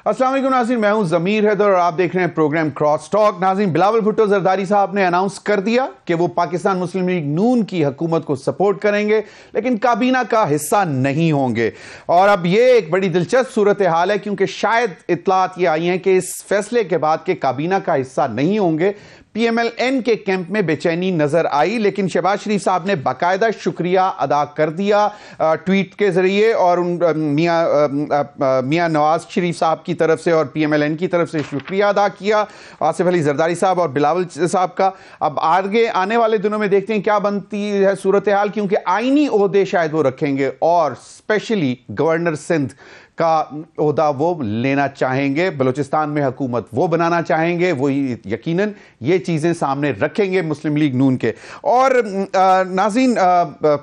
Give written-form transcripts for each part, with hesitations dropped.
अस्सलाम वालेकुम नाज़रीन, मैं हूं ज़मीर हैदर और आप देख रहे हैं प्रोग्राम क्रॉस टॉक। नाज़रीन, बिलावल भुट्टो ज़रदारी साहब ने अनाउंस कर दिया कि वो पाकिस्तान मुस्लिम लीग नून की हुकूमत को सपोर्ट करेंगे, लेकिन काबीना का हिस्सा नहीं होंगे। और अब ये एक बड़ी दिलचस्प सूरत हाल है, क्योंकि शायद इत्तलात ये आई हैं कि इस फैसले के बाद के काबीना का हिस्सा नहीं होंगे। पीएमएलएन के कैंप में बेचैनी नजर आई, लेकिन शहबाज शरीफ साहब ने बाकायदा शुक्रिया अदा कर दिया ट्वीट के जरिए, और मियां नवाज शरीफ साहब की तरफ से और पीएमएलएन की तरफ से शुक्रिया अदा किया, आसिफ अली जरदारी साहब और बिलावल साहब का। अब आगे आने वाले दिनों में देखते हैं क्या बनती है सूरत हाल, क्योंकि आईनी ओहदे शायद वो रखेंगे और स्पेशली गवर्नर सिंध का ओहदा वो लेना चाहेंगे, बलूचिस्तान में हुकूमत वो बनाना चाहेंगे, वो यकीनन ये चीज़ें सामने रखेंगे मुस्लिम लीग नून के। और नाज़रीन,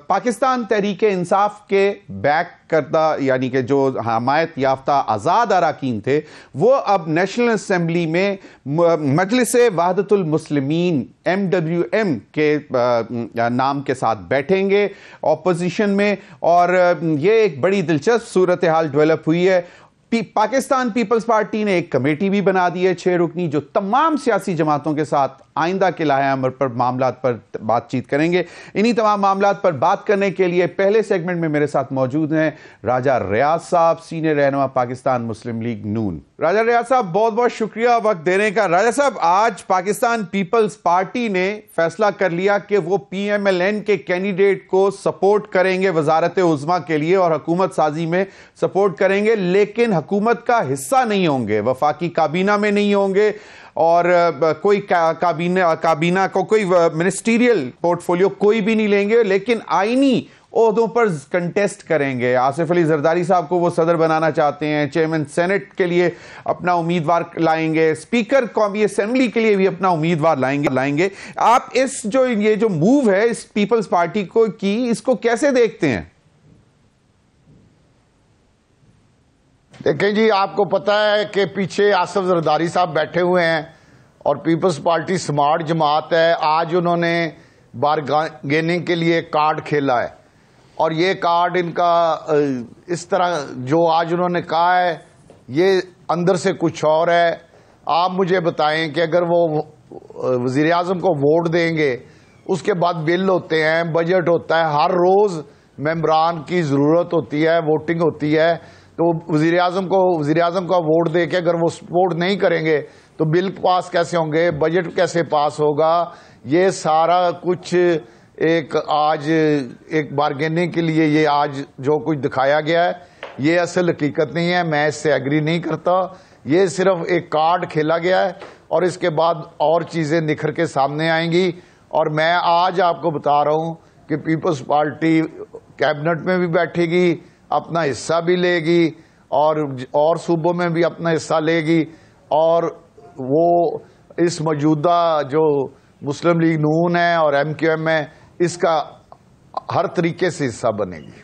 पाकिस्तान तहरीक इंसाफ के बैक करदा यानी कि जो हमायत याफ्ता आज़ाद अरकान थे, वो अब नेशनल असेंबली में मजलिस वहदतुल मुस्लिमीन MWM के नाम के साथ बैठेंगे ऑपोजिशन में। और ये एक बड़ी दिलचस्प सूरत हाल डेवलप हुई है। पाकिस्तान पीपल्स पार्टी ने एक कमेटी भी बना दी है 6 रुकनी, जो तमाम सियासी जमातों के साथ आइंदा के लाहे अमल पर मामलात पर बातचीत करेंगे। इन्हीं तमाम मामलात पर बात करने के लिए पहले सेगमेंट में मेरे साथ मौजूद हैं राजा रियाज साहब, सीनियर रहनुमा पाकिस्तान मुस्लिम लीग नून। राजा रियाज साहब, बहुत बहुत शुक्रिया वक्त देने का। राजा साहब, आज पाकिस्तान पीपल्स पार्टी ने फैसला कर लिया कि वो पीएमएलएन के कैंडिडेट को सपोर्ट करेंगे वजारत उज़्मा के लिए और हुकूमत साजी में सपोर्ट करेंगे, लेकिन हुकूमत का हिस्सा नहीं होंगे, वफाकी काबीना में नहीं होंगे और कोई काबीना को कोई मिनिस्टीरियल पोर्टफोलियो कोई भी नहीं लेंगे, लेकिन आईनी ओहदों पर कंटेस्ट करेंगे। आसिफ अली जरदारी साहब को वो सदर बनाना चाहते हैं, चेयरमैन सेनेट के लिए अपना उम्मीदवार लाएंगे, स्पीकर कौमी असेंबली के लिए भी अपना उम्मीदवार लाएंगे। आप ये जो मूव है इस पीपल्स पार्टी को की, इसको कैसे देखते हैं? देखें जी, आपको पता है कि पीछे आसिफ जरदारी साहब बैठे हुए हैं और पीपल्स पार्टी स्मार्ट जमात है। आज उन्होंने बारगेनिंग के लिए कार्ड खेला है और ये कार्ड इनका इस तरह जो आज उन्होंने कहा है, ये अंदर से कुछ और है। आप मुझे बताएं कि अगर वो वज़ीर आज़म को वोट देंगे, उसके बाद बिल होते हैं, बजट होता है, हर रोज़ मेंबरान की ज़रूरत होती है, वोटिंग होती है, तो वज़ीर आज़म का वोट दे के अगर वो सपोर्ट नहीं करेंगे तो बिल पास कैसे होंगे, बजट कैसे पास होगा? ये सारा कुछ आज एक बारगेनिंग के लिए ये आज जो कुछ दिखाया गया है, ये असल हकीकत नहीं है। मैं इससे एग्री नहीं करता। ये सिर्फ एक कार्ड खेला गया है और इसके बाद और चीज़ें निखर के सामने आएंगी। और मैं आज आपको बता रहा हूं कि पीपल्स पार्टी कैबिनेट में भी बैठेगी, अपना हिस्सा भी लेगी और सूबों में भी अपना हिस्सा लेगी, और वो इस मौजूदा जो मुस्लिम लीग नून है और MQM है, इसका हर तरीके से हिस्सा बनेगी।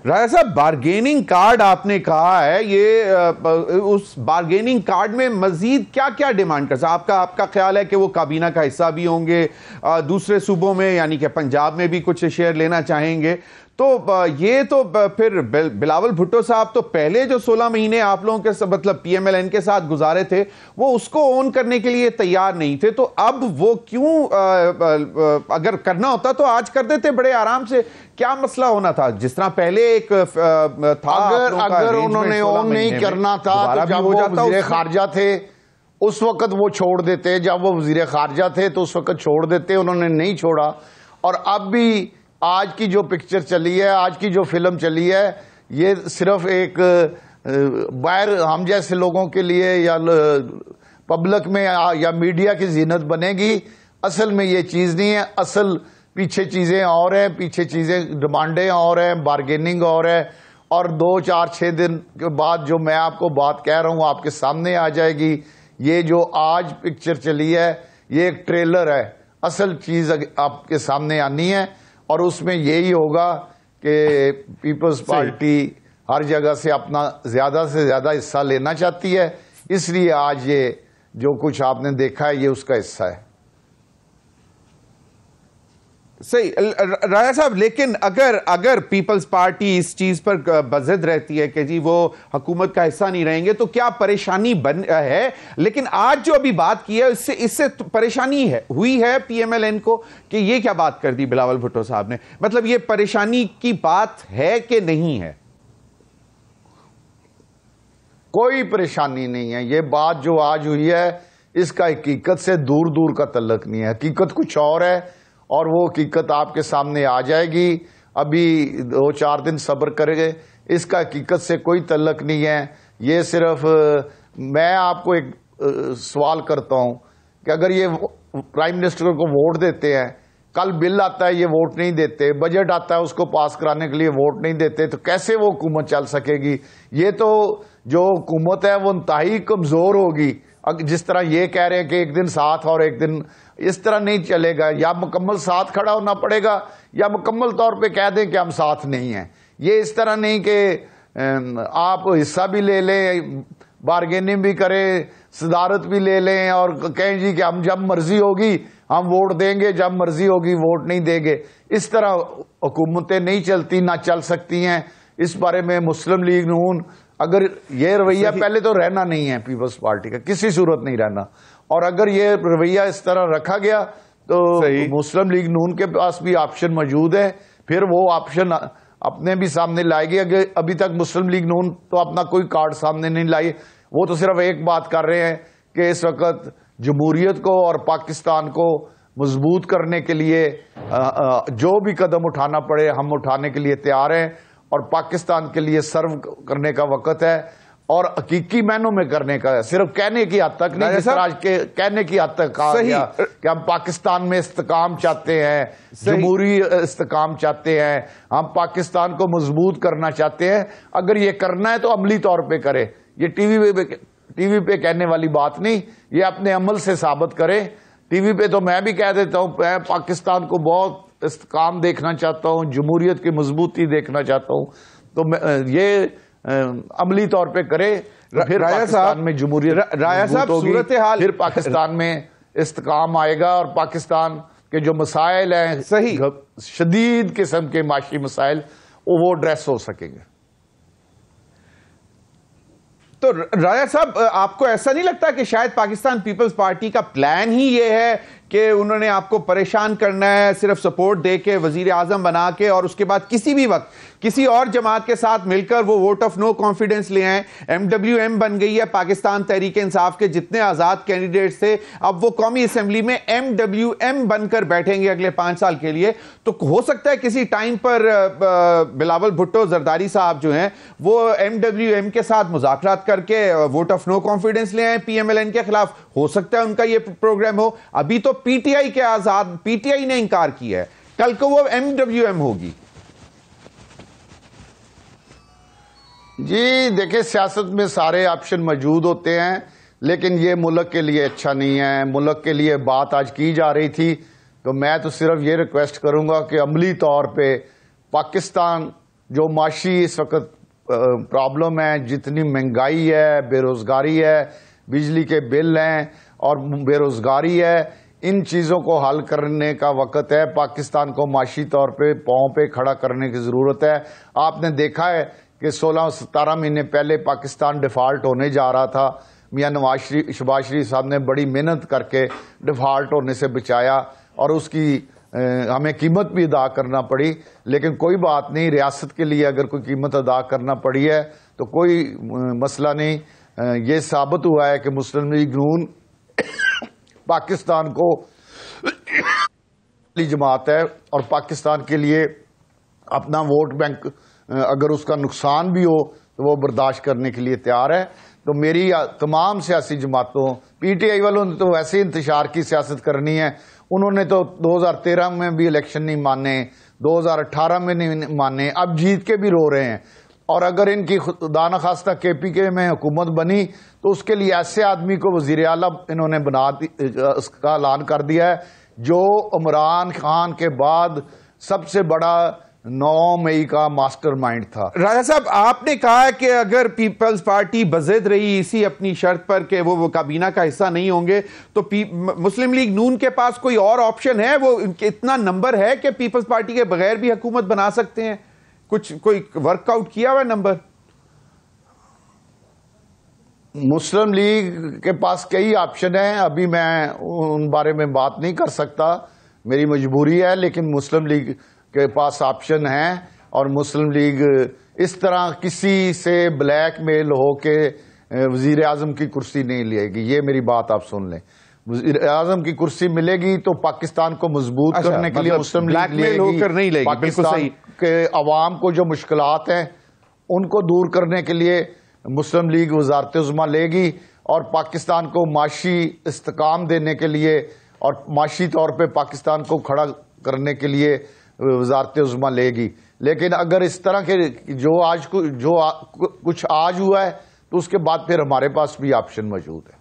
राजा साहब, बारगेनिंग कार्ड आपने कहा है, ये उस बारगेनिंग कार्ड में मजीद क्या क्या डिमांड कर सकते? आपका ख्याल है कि वो काबीना का हिस्सा भी होंगे, दूसरे सूबों में यानी कि पंजाब में भी कुछ शेयर लेना चाहेंगे? तो ये तो फिर बिलावल भुट्टो साहब तो पहले जो 16 महीने आप लोगों के मतलब पीएमएलएन के साथ गुजारे थे, वो उसको ओन करने के लिए तैयार नहीं थे, तो अब वो क्यों अगर करना होता तो आज कर देते बड़े आराम से। क्या मसला होना था? जिस तरह पहले एक था, अगर उन्होंने ओन नहीं करना था तो जब वो वज़ीर खारजा थे उस वक्त वो छोड़ देते, जब वो वज़ीर खारजा थे तो उस वक्त छोड़ देते, उन्होंने नहीं छोड़ा। और अब भी आज की जो पिक्चर चली है, आज की जो फिल्म चली है, ये सिर्फ एक बाहर हम जैसे लोगों के लिए या पब्लिक में या मीडिया की जीनत बनेगी। असल में ये चीज़ नहीं है। असल पीछे चीज़ें और हैं, पीछे चीज़ें डिमांडें और हैं, बारगेनिंग और है। और 2, 4, 6 दिन के बाद जो मैं आपको बात कह रहा हूँ आपके सामने आ जाएगी। ये जो आज पिक्चर चली है, ये एक ट्रेलर है, असल चीज़ आपके सामने आनी है। और उसमें यही होगा कि पीपल्स पार्टी हर जगह से अपना ज्यादा से ज्यादा हिस्सा लेना चाहती है, इसलिए आज ये जो कुछ आपने देखा है ये उसका हिस्सा है। सही राजा साहब, लेकिन अगर पीपल्स पार्टी इस चीज पर बज़िद रहती है कि जी वो हुकूमत का हिस्सा नहीं रहेंगे तो क्या परेशानी बन है। लेकिन आज जो अभी बात की है इससे तो परेशानी हुई है पीएमएलएन को कि ये क्या बात कर दी बिलावल भुट्टो साहब ने, मतलब ये परेशानी की बात है कि नहीं है? कोई परेशानी नहीं है। ये बात जो आज हुई है इसका हकीकत से दूर दूर का तल्लक नहीं है। हकीकत कुछ और है और वो हकीकत आपके सामने आ जाएगी। अभी 2-4 दिन सब्र करेंगे, इसका हकीकत से कोई तल्लक नहीं है। ये सिर्फ मैं आपको एक सवाल करता हूं कि अगर ये प्राइम मिनिस्टर को वोट देते हैं, कल बिल आता है ये वोट नहीं देते, बजट आता है उसको पास कराने के लिए वोट नहीं देते, तो कैसे वो हुकूमत चल सकेगी? ये तो जो हुकूमत है वो इंतहाई कमजोर होगी। जिस तरह ये कह रहे हैं कि एक दिन साथ और एक दिन, इस तरह नहीं चलेगा। या मुकम्मल साथ खड़ा होना पड़ेगा या मुकम्मल तौर पे कह दें कि हम साथ नहीं हैं। ये इस तरह नहीं कि आप हिस्सा भी ले लें, बारगेनिंग भी करें, सदारत भी ले लें और कहें जी कि हम जब मर्जी होगी हम वोट देंगे, जब मर्जी होगी वोट नहीं देंगे। इस तरह हुकूमतें नहीं चलती, ना चल सकती हैं। इस बारे में मुस्लिम लीग नून अगर ये रवैया, पहले तो रहना नहीं है पीपल्स पार्टी का, किसी सूरत नहीं रहना, और अगर ये रवैया इस तरह रखा गया तो मुस्लिम लीग नून के पास भी ऑप्शन मौजूद है, फिर वो ऑप्शन अपने भी सामने लाएगी। अभी तक मुस्लिम लीग नून तो अपना कोई कार्ड सामने नहीं लाई। वो तो सिर्फ एक बात कर रहे हैं कि इस वक्त जमहूरियत को और पाकिस्तान को मजबूत करने के लिए जो भी कदम उठाना पड़े हम उठाने के लिए तैयार हैं, और पाकिस्तान के लिए सर्व करने का वक्त है और हकीकी मायनों में करने का है, सिर्फ कहने की हद तक नहीं। जिस तरह आज के कहने की हद तक कहा गया कि हम पाकिस्तान में इस्तेकाम चाहते हैं, जमहूरी इस्तेकाम चाहते हैं, हम पाकिस्तान को मजबूत करना चाहते हैं। अगर ये करना है तो अमली तौर पे करे। ये टीवी पे कहने वाली बात नहीं, ये अपने अमल से साबित करे। टीवी पे तो मैं भी कह देता हूं मैं पाकिस्तान को बहुत इस्तेकाम देखना चाहता हूं, जमहूरियत की मजबूती देखना चाहता हूं, तो ये अमली तौर पे करे, फिर पाकिस्तान में जमहूरियत सूरत हाल, फिर पाकिस्तान में इस्तेकाम आएगा और पाकिस्तान के जो मसाइल हैं, सही शदीद किस्म के माशी मसाइल, वो ड्रेस हो सकेंगे। तो राजा साहब, आपको ऐसा नहीं लगता कि शायद पाकिस्तान पीपल्स पार्टी का प्लान ही ये है कि उन्होंने आपको परेशान करना है, सिर्फ सपोर्ट दे के वजीर आजम बना के, और उसके बाद किसी भी वक्त किसी और जमात के साथ मिलकर वो वोट ऑफ नो कॉन्फिडेंस ले आए? MWM बन गई है पाकिस्तान तहरीक इंसाफ के जितने आजाद कैंडिडेट्स थे, अब वो कौमी असेंबली में MWM बनकर बैठेंगे अगले 5 साल के लिए। तो हो सकता है किसी टाइम पर बिलावल भुट्टो जरदारी साहब जो हैं वो MWM के साथ मुज़ाकरात करके वोट ऑफ नो कॉन्फिडेंस ले आए PMLN के खिलाफ। हो सकता है उनका ये प्रोग्राम हो। अभी तो PTI के आजाद, PTI ने इंकार किया है, कल को वो MWM होगी। जी देखिए, सियासत में सारे ऑप्शन मौजूद होते हैं, लेकिन ये मुल्क के लिए अच्छा नहीं है। मुल्क के लिए बात आज की जा रही थी, तो मैं तो सिर्फ ये रिक्वेस्ट करूंगा कि अमली तौर पे पाकिस्तान जो माशी इस वक्त प्रॉब्लम है, जितनी महंगाई है, बेरोजगारी है, बिजली के बिल हैं और बेरोजगारी है, इन चीजों को हल करने का वक्त है। पाकिस्तान को माशी तौर पे पांव पे खड़ा करने की जरूरत है। आपने देखा है कि 16-17 महीने पहले पाकिस्तान डिफॉल्ट होने जा रहा था। मियां शहबाज शरीफ साहब ने बड़ी मेहनत करके डिफॉल्ट होने से बचाया और उसकी हमें कीमत भी अदा करना पड़ी। लेकिन कोई बात नहीं, रियासत के लिए अगर कोई कीमत अदा करना पड़ी है तो कोई मसला नहीं। ये साबित हुआ है कि मुस्लिम लीग नून पाकिस्तान को जमात है और पाकिस्तान के लिए अपना वोट बैंक अगर उसका नुकसान भी हो तो वो बर्दाश्त करने के लिए तैयार है। तो मेरी तमाम सियासी जमातों, PTI वालों ने तो वैसे ही इंतशार की सियासत करनी है। उन्होंने तो 2013 में भी इलेक्शन नहीं माने, 2018 में नहीं माने, अब जीत के भी रो रहे हैं। और अगर इनकी खुदा न खास्ता KPK में हुकूमत बनी तो उसके लिए ऐसे आदमी को वजीर आला इन्होंने उसका ऐलान कर दिया है जो इमरान खान के बाद सबसे बड़ा 9 मई का मास्टरमाइंड था। राजा साहब, आपने कहा कि अगर पीपल्स पार्टी बज़िद रही इसी अपनी शर्त पर कि वो काबीना का हिस्सा नहीं होंगे तो मुस्लिम लीग नून के पास कोई और ऑप्शन है? वो इतना नंबर है कि पीपल्स पार्टी के बगैर भी हुकूमत बना सकते हैं? कोई वर्कआउट किया हुआ नंबर? मुस्लिम लीग के पास कई ऑप्शन हैं, अभी मैं उन बारे में बात नहीं कर सकता, मेरी मजबूरी है, लेकिन मुस्लिम लीग के पास ऑप्शन हैं और मुस्लिम लीग इस तरह किसी से ब्लैकमेल हो के वजीर आजम की कुर्सी नहीं लेगी। ये मेरी बात आप सुन लें, वजीर आजम की कुर्सी मिलेगी तो पाकिस्तान को मजबूत करने के लिए मुस्लिम लीग लेगी। पाकिस्तान के अवाम को जो मुश्किलात हैं उनको दूर करने के लिए मुस्लिम लीग वज़ारत-ए-उज़्मा लेगी और पाकिस्तान को माशी इस्तेकाम देने के लिए और माशी तौर पे पाकिस्तान को खड़ा करने के लिए वज़ारत-ए-उज़्मा लेगी। लेकिन अगर इस तरह के कुछ आज हुआ है तो उसके बाद फिर हमारे पास भी ऑप्शन मौजूद है।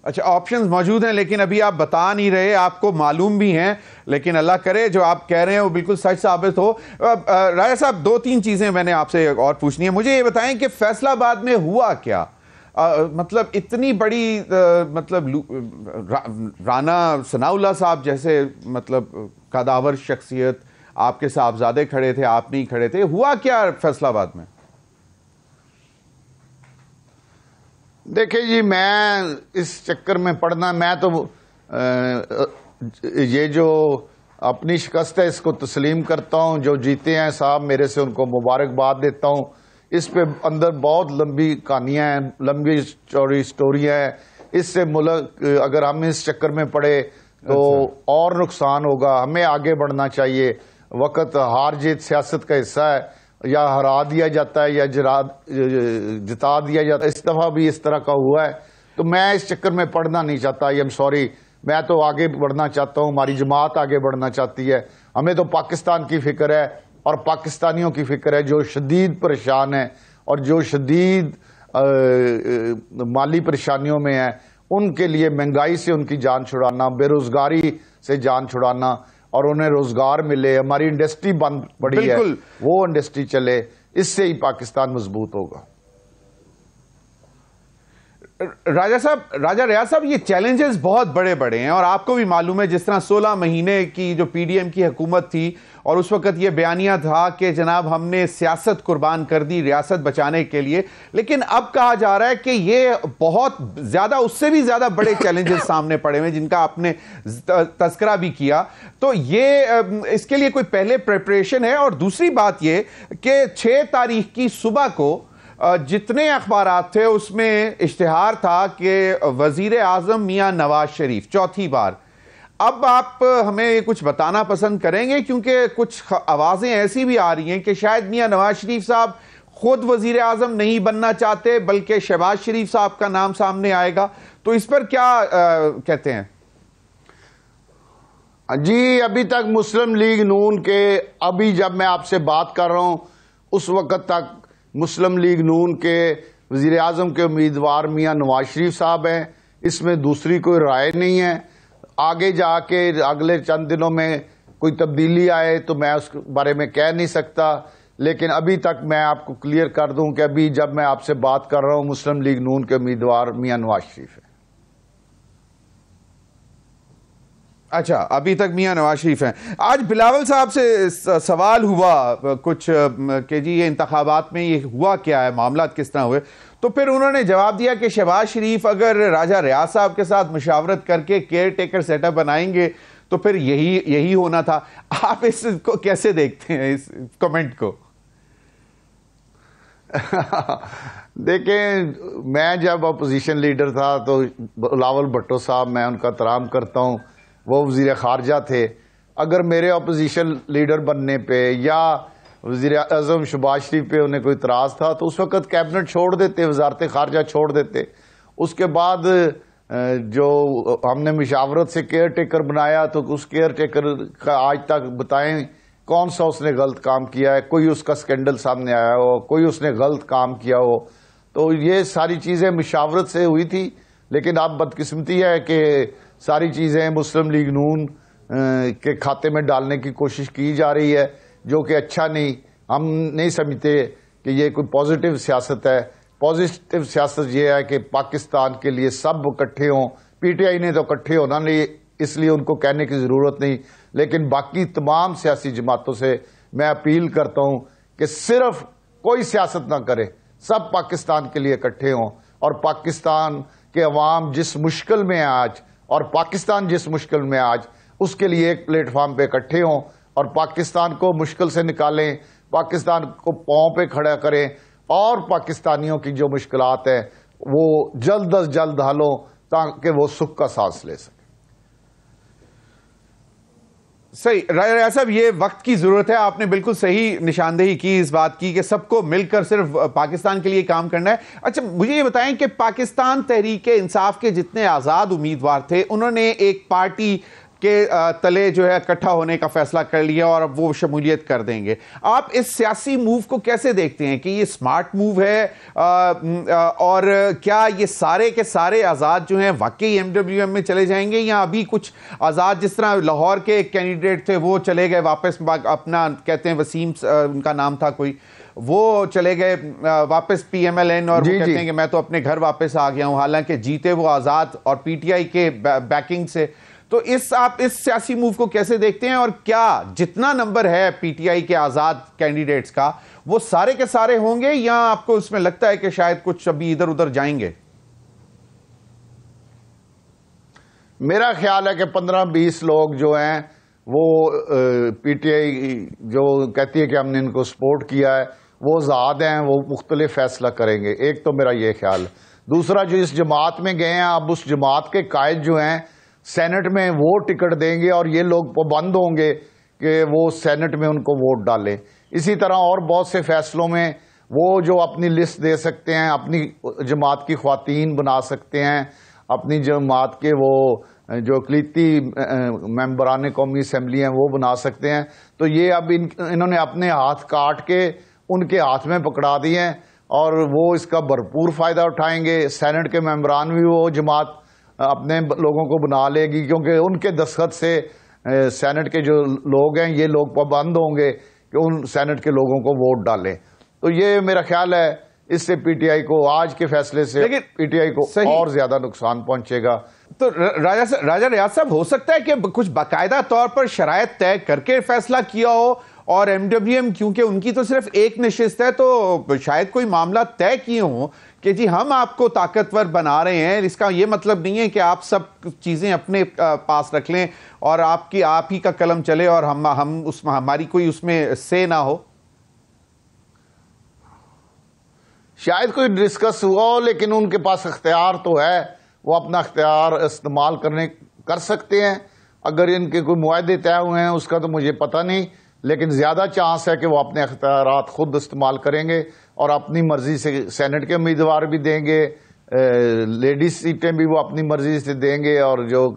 अच्छा, ऑप्शंस मौजूद हैं, लेकिन अभी आप बता नहीं रहे, आपको मालूम भी हैं, लेकिन अल्लाह करे जो आप कह रहे हैं वो बिल्कुल सच साबित हो। राजा साहब, 2-3 चीजें मैंने आपसे और पूछनी है। मुझे ये बताएं कि फैसलाबाद में हुआ क्या? मतलब इतनी बड़ी राना सनाउल्लाह साहब जैसे मतलब कदावर शख्सियत, आपके साहबजादे खड़े थे, आप नहीं खड़े थे, हुआ क्या फैसलाबाद में? देखिए जी, मैं इस चक्कर में पड़ना, मैं तो ये जो अपनी शिकस्त है इसको तस्लीम करता हूं। जो जीते हैं साहब मेरे से, उनको मुबारकबाद देता हूं। इस पे अंदर बहुत लंबी कहानियां हैं, लंबी चौड़ी स्टोरियां हैं। इससे मुल्क अगर हम इस चक्कर में पड़े तो और नुकसान होगा। हमें आगे बढ़ना चाहिए। वक्त हार जीत सियासत का हिस्सा है, या हरा दिया जाता है या जिता दिया जाता है। इस दफा भी इस तरह का हुआ है, तो मैं इस चक्कर में पड़ना नहीं चाहता। आई एम सॉरी, मैं तो आगे बढ़ना चाहता हूं, हमारी जमात आगे बढ़ना चाहती है। हमें तो पाकिस्तान की फिक्र है और पाकिस्तानियों की फिक्र है जो शदीद परेशान है और जो शदीद माली परेशानियों में है। उनके लिए महंगाई से उनकी जान छुड़ाना, बेरोजगारी से जान छुड़ाना और उन्हें रोजगार मिले। हमारी इंडस्ट्री बंद पड़ी है, वो इंडस्ट्री चले, इससे ही पाकिस्तान मजबूत होगा। राजा रियाज साहब, ये चैलेंजेस बहुत बड़े बड़े हैं और आपको भी मालूम है, जिस तरह 16 महीने की जो पीडीएम की हुकूमत थी और उस वक्त ये बयानिया था कि जनाब हमने सियासत कुर्बान कर दी रियासत बचाने के लिए, लेकिन अब कहा जा रहा है कि ये बहुत ज्यादा, उससे भी ज्यादा बड़े चैलेंजेस सामने पड़े हुए जिनका आपने तस्करा भी किया। तो ये इसके लिए कोई पहले प्रिपरेशन है? और दूसरी बात ये कि 6 तारीख की सुबह को जितने अखबारात थे उसमें इश्तिहार था कि वजीर आजम मियां नवाज शरीफ चौथी बार। अब आप हमें ये कुछ बताना पसंद करेंगे, क्योंकि कुछ आवाजें ऐसी भी आ रही हैं कि शायद मियां नवाज शरीफ साहब खुद वजीर आजम नहीं बनना चाहते, बल्कि शहबाज शरीफ साहब का नाम सामने आएगा। तो इस पर क्या कहते हैं? जी, अभी तक मुस्लिम लीग नून के, अभी जब मैं आपसे बात कर रहा हूं उस वक्त तक मुस्लिम लीग नून के वजीर आजम के उम्मीदवार मियां नवाज शरीफ साहब हैं। इसमें दूसरी कोई राय नहीं है। आगे जाके अगले चंद दिनों में कोई तब्दीली आए तो मैं उस बारे में कह नहीं सकता, लेकिन अभी तक मैं आपको क्लियर कर दूं कि अभी जब मैं आपसे बात कर रहा हूं मुस्लिम लीग नून के उम्मीदवार मियां नवाज शरीफ है। अच्छा, अभी तक मियां नवाज शरीफ हैं। आज बिलावल साहब से सवाल हुआ कुछ कि जी ये इंतखाबात में ये हुआ क्या है, मामला किस तरह हुए, तो फिर उन्होंने जवाब दिया कि शहबाज शरीफ अगर राजा रियाज साहब के साथ मुशावरत करके केयर टेकर सेटअप बनाएंगे तो फिर यही होना था। आप इसको कैसे देखते हैं, इस कमेंट को? देखें, मैं जब अपोजिशन लीडर था तो बिलावल भुट्टो साहब, मैं उनका एहतराम करता हूं, वो वजीर खारजा थे। अगर मेरे अपोजिशन लीडर बनने पे या वजीर आजम शहबाज शरीफ पे उन्हें कोई इतराज था तो उस वक्त कैबिनेट छोड़ देते, वजारत खारजा छोड़ देते। उसके बाद जो हमने मुशावरत से केयर टेकर बनाया तो उस केयर टेकर का आज तक बताएं कौन सा उसने गलत काम किया है, कोई उसका स्कैंडल सामने आया हो, कोई उसने गलत काम किया हो। तो ये सारी चीजें मुशावरत से हुई थी, लेकिन अब बदकिस्मती है कि सारी चीजें मुस्लिम लीग नून के खाते में डालने की कोशिश की जा रही है, जो कि अच्छा नहीं, हम नहीं समझते कि ये कोई पॉजिटिव सियासत है। पॉजिटिव सियासत ये है कि पाकिस्तान के लिए सब इकट्ठे हों। पीटीआई ने तो इकट्ठे होना नहीं, इसलिए उनको कहने की जरूरत नहीं, लेकिन बाकी तमाम सियासी जमातों से मैं अपील करता हूं कि सिर्फ कोई सियासत ना करे, सब पाकिस्तान के लिए इकट्ठे हों और पाकिस्तान के अवाम जिस मुश्किल में है आज, और पाकिस्तान जिस मुश्किल में आज, उसके लिए एक प्लेटफॉर्म पे इकट्ठे हों और पाकिस्तान को मुश्किल से निकालें, पाकिस्तान को पांव पे खड़ा करें और पाकिस्तानियों की जो मुश्किलात हैं वो जल्द अज जल्द हल हो ताकि वो सुख का सांस ले सके। सही राजा साहब, ये वक्त की जरूरत है। आपने बिल्कुल सही निशानदेही की इस बात की कि सबको मिलकर सिर्फ पाकिस्तान के लिए काम करना है। अच्छा, मुझे ये बताएं कि पाकिस्तान तहरीके इंसाफ के जितने आजाद उम्मीदवार थे, उन्होंने एक पार्टी के तले जो है इकट्ठा होने का फैसला कर लिया और अब वो शमूलियत कर देंगे। आप इस सियासी मूव को कैसे देखते हैं कि ये स्मार्ट मूव है और क्या ये सारे के सारे आज़ाद जो हैं वाकई एमडब्ल्यूएम में चले जाएंगे, या अभी कुछ आज़ाद जिस तरह लाहौर के कैंडिडेट थे वो चले गए वापस, अपना कहते हैं वसीम उनका नाम था कोई, वो चले गए वापस पीएमएलएन और वो कहते हैं कि मैं तो अपने घर वापस आ गया हूं, हालांकि जीते वो आज़ाद और पीटीआई के बैकिंग से। तो आप इस सियासी मूव को कैसे देखते हैं और क्या जितना नंबर है पीटीआई के आजाद कैंडिडेट्स का वो सारे के सारे होंगे, या आपको उसमें लगता है कि शायद कुछ अभी इधर उधर जाएंगे? मेरा ख्याल है कि 15-20 लोग जो हैं वो पीटीआई जो कहती है कि हमने इनको सपोर्ट किया है वो आजाद हैं, वो मुख्तलिफ फैसला करेंगे। एक तो मेरा ये ख्याल। दूसरा, जो इस जमात में गए हैं अब उस जमात के कायद जो हैं सेनेट में वो टिकट देंगे और ये लोग पाबंद होंगे कि वो सेनेट में उनको वोट डालें। इसी तरह और बहुत से फैसलों में वो जो अपनी लिस्ट दे सकते हैं, अपनी जमात की ख्वातीन बना सकते हैं, अपनी जमात के वो जो अक़लीती मेंबरान कौमी असम्बली हैं वो बना सकते हैं। तो ये अब इन्होंने अपने हाथ काट के उनके हाथ में पकड़ा दिए हैं और वो इसका भरपूर फ़ायदा उठाएंगे। सेनेट के मेंबरान भी वो जमात अपने लोगों को बना लेगी, क्योंकि उनके दस्तखत से सेनेट के जो लोग हैं ये लोग पाबंद होंगे कि उन सेनेट के लोगों को वोट डालें। तो ये मेरा ख्याल है इससे पीटीआई को, आज के फैसले से पीटीआई को और ज्यादा नुकसान पहुंचेगा। तो राजा रियाज साहब, हो सकता है कि कुछ बाकायदा तौर पर शराइत तय करके फैसला किया हो और एमडब्ल्यूएम, क्योंकि उनकी तो सिर्फ एक नशिस्त है, तो शायद कोई मामला तय किए हों कि जी हम आपको ताकतवर बना रहे हैं, इसका यह मतलब नहीं है कि आप सब चीजें अपने पास रख लें और आप ही का कलम चले और हम उसमें हमारी कोई उसमें से ना हो। शायद कोई डिस्कस हुआ हो, लेकिन उनके पास इख्तियार तो है, वो अपना इख्तियार इस्तेमाल कर सकते हैं। अगर इनके कोई मुआहदे तय हुए हैं उसका तो मुझे पता नहीं, लेकिन ज्यादा चांस है कि वो अपने इख्तियारात खुद इस्तेमाल करेंगे और अपनी मर्जी से सेनेट के उम्मीदवार भी देंगे, लेडीज सीटें भी वो अपनी मर्जी से देंगे और जो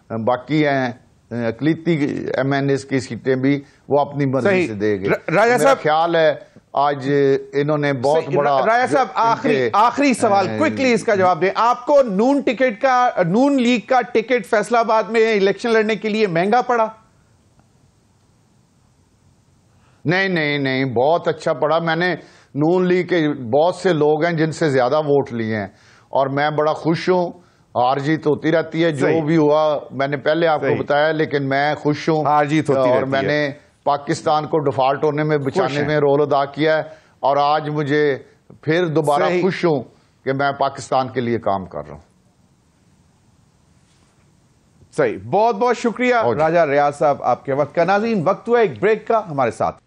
बाकी हैं अक़लीती एमएनएस की सीटें भी वो अपनी मर्जी से देंगे। राजा साहब, ख्याल है आज इन्होंने बहुत बड़ा। राजा साहब, आखिरी सवाल क्विकली इसका जवाब दें। आपको नून लीग का टिकट फैसलाबाद में इलेक्शन लड़ने के लिए महंगा पड़ा? नहीं, बहुत अच्छा पड़ा। मैंने नून लीग के बहुत से लोग हैं जिनसे ज्यादा वोट लिए हैं और मैं बड़ा खुश हूं। हार जीत होती रहती है, जो भी हुआ मैंने पहले आपको बताया, लेकिन मैं खुश हूं। हार जीत होती और मैंने पाकिस्तान को डिफॉल्ट होने में बचाने में रोल अदा किया है और आज मुझे फिर दोबारा खुश हूं कि मैं पाकिस्तान के लिए काम कर रहा हूं। सही, बहुत बहुत शुक्रिया राजा रियाज साहब आपके वक्त का। नाज़रीन, वक्त हुआ एक ब्रेक का, हमारे साथ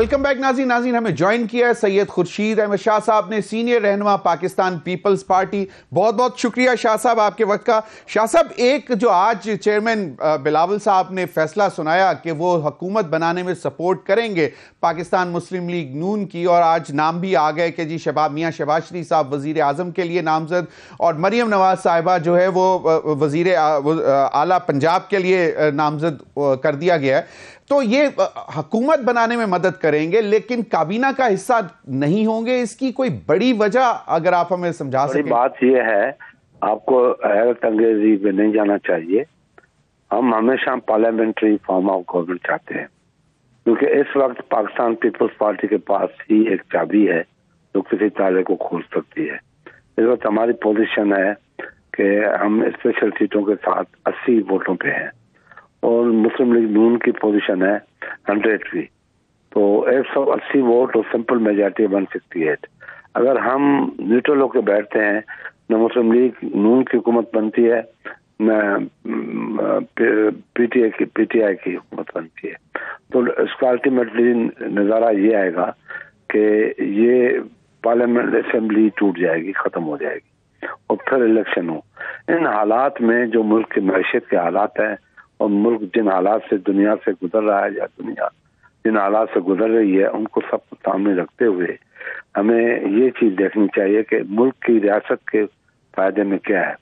वेलकम बैक नाज़रीन। हमें ज्वाइन किया है सैयद खुर्शीद अहमद शाह साहब ने, सीनियर रहनुमा पाकिस्तान पीपल्स पार्टी। बहुत बहुत शुक्रिया शाह साहब आपके वक्त का। शाह साहब, एक जो आज चेयरमैन बिलावल साहब ने फैसला सुनाया कि वो हुकूमत बनाने में सपोर्ट करेंगे पाकिस्तान मुस्लिम लीग नून की, और आज नाम भी आ गए कि जी मियां शहबाज शरीफ साहब वजीर आजम के लिए नामजद, और मरियम नवाज साहिबा जो है वो वजीर आला पंजाब के लिए नामजद कर दिया गया है। तो ये हुकूमत बनाने में मदद करेंगे लेकिन काबीना का हिस्सा नहीं होंगे, इसकी कोई बड़ी वजह अगर आप हमें समझा सकें। बात यह है, आपको हैरत अंगेजी में नहीं जाना चाहिए। हम हमेशा पार्लियामेंट्री फॉर्म ऑफ गवर्नमेंट चाहते हैं, क्योंकि इस वक्त पाकिस्तान पीपल्स पार्टी के पास ही एक चाबी है जो किसी ताले को खोल सकती है। इस वक्त हमारी पोजीशन है कि हम स्पेशल सीटों के साथ 80 वोटों पे हैं और मुस्लिम लीग नून की पोजीशन है 100वीं। तो 180 वोट और सिंपल मेजॉरिटी 168। अगर हम न्यूट्रल होकर बैठते हैं, न मुस्लिम लीग नून की हुकूमत बनती है न पीटीआई की हुकूमत बनती है, तो इसका अल्टीमेटली नज़ारा ये आएगा कि ये पार्लियामेंट असेंबली टूट जाएगी, खत्म हो जाएगी और फिर इलेक्शन हो। इन हालात में जो मुल्क की मैशियत के हालात हैं और मुल्क जिन हालात से दुनिया से गुजर रहा है या दुनिया जिन हालात से गुजर रही है, उनको सब सामने रखते हुए हमें ये चीज देखनी चाहिए कि मुल्क की रियासत के फायदे में क्या है।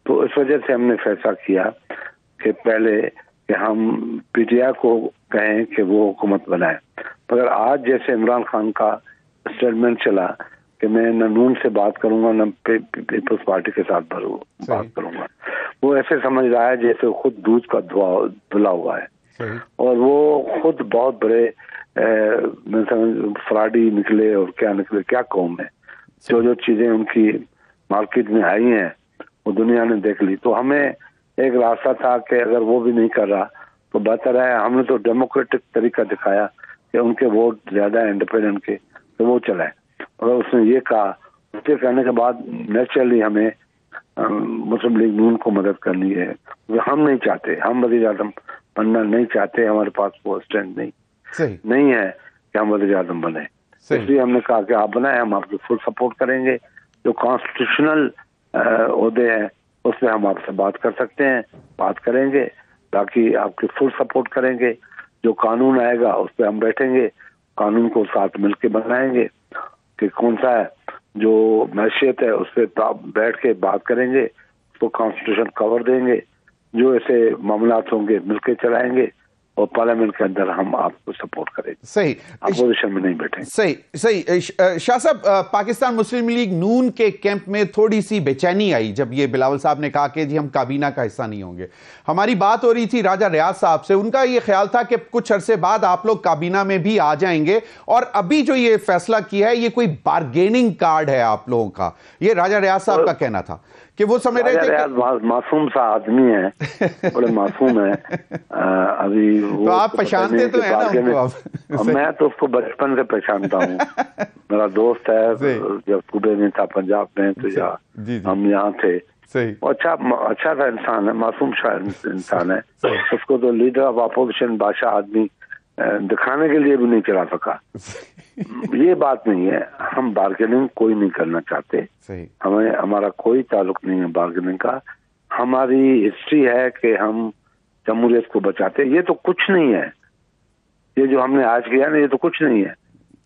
तो इस वजह से हमने फैसला किया कि पहले कि हम पीटीआई को कहें कि वो हुकूमत बनाए, मगर आज जैसे इमरान खान का स्टेटमेंट चला कि मैं न नून से बात करूंगा न पीपल्स पार्टी के साथ बात करूंगा, वो ऐसे समझ रहा है जैसे खुद दूध का धुला हुआ है और वो खुद बहुत बड़े फ्रॉडी निकले और क्या निकले, क्या कौम है। जो चीजें उनकी मार्केट में आई हैं वो दुनिया ने देख ली। तो हमें एक रास्ता था कि अगर वो भी नहीं कर रहा तो बेहतर है, हमने तो डेमोक्रेटिक तरीका दिखाया कि उनके वोट ज्यादा है इंडिपेंडेंट के, तो वो चलाए। और उसने ये कहा, उसके कहने के बाद नेचुरली हमें मुस्लिम लीग नून को मदद करनी है, क्योंकि हम नहीं चाहते, हम वज़ीर आज़म बनना नहीं चाहते, हमारे पास वो स्ट्रेंथ नहीं है कि हम वज़ीर आज़म बने। इसलिए हमने कहा कि आप बनाए, हम आपकी फुल सपोर्ट करेंगे। जो कॉन्स्टिट्यूशनल ओहदे हैं उस पर हम आपसे बात कर सकते हैं, बात करेंगे, बाकी आपकी फुल सपोर्ट करेंगे। जो कानून आएगा उस पर हम बैठेंगे, कानून को साथ मिलकर बनाएंगे कि कौन सा है जो मैशियत है उस पर बैठ के बात करेंगे, उसको कॉन्स्टिट्यूशन कवर देंगे। जो ऐसे मामला होंगे मिलकर चलाएंगे और पार्लियामेंट के अंदर हम आपको सपोर्ट करेंगे। सही, अपोजिशन में नहीं बैठेंगे। सही। शाह साहब, पाकिस्तान मुस्लिम लीग नून के कैंप में थोड़ी सी बेचैनी आई जब ये बिलावल साहब ने कहा कि जी हम काबीना का हिस्सा नहीं होंगे। हमारी बात हो रही थी राजा रियाज साहब से, उनका ये ख्याल था कि कुछ अरसे बाद आप लोग काबीना में भी आ जाएंगे, और अभी जो ये फैसला किया है ये कोई बार्गेनिंग कार्ड है आप लोगों का, ये राजा रियाज साहब का कहना था कि वो समझ रहे थे कि मासूम सा आदमी है, बड़े मासूम है। अभी तो आप पहचानते तो हैं ना उनको? मैं तो उसको बचपन से पहचानता हूँ, मेरा दोस्त है। जब सूबे में था पंजाब में तो हम यहाँ थे। अच्छा सा इंसान है, मासूम सा इंसान है। उसको तो लीडर ऑफ अपोजिशन बादशाह आदमी दिखाने के लिए भी नहीं चला सका। ये बात नहीं है, हम बार्गेनिंग कोई नहीं करना चाहते, हमें हमारा कोई ताल्लुक नहीं है बार्गेनिंग का। हमारी हिस्ट्री है कि हम जमहूरियत को बचाते। ये तो कुछ नहीं है, ये जो हमने आज किया ना, ये तो कुछ नहीं है।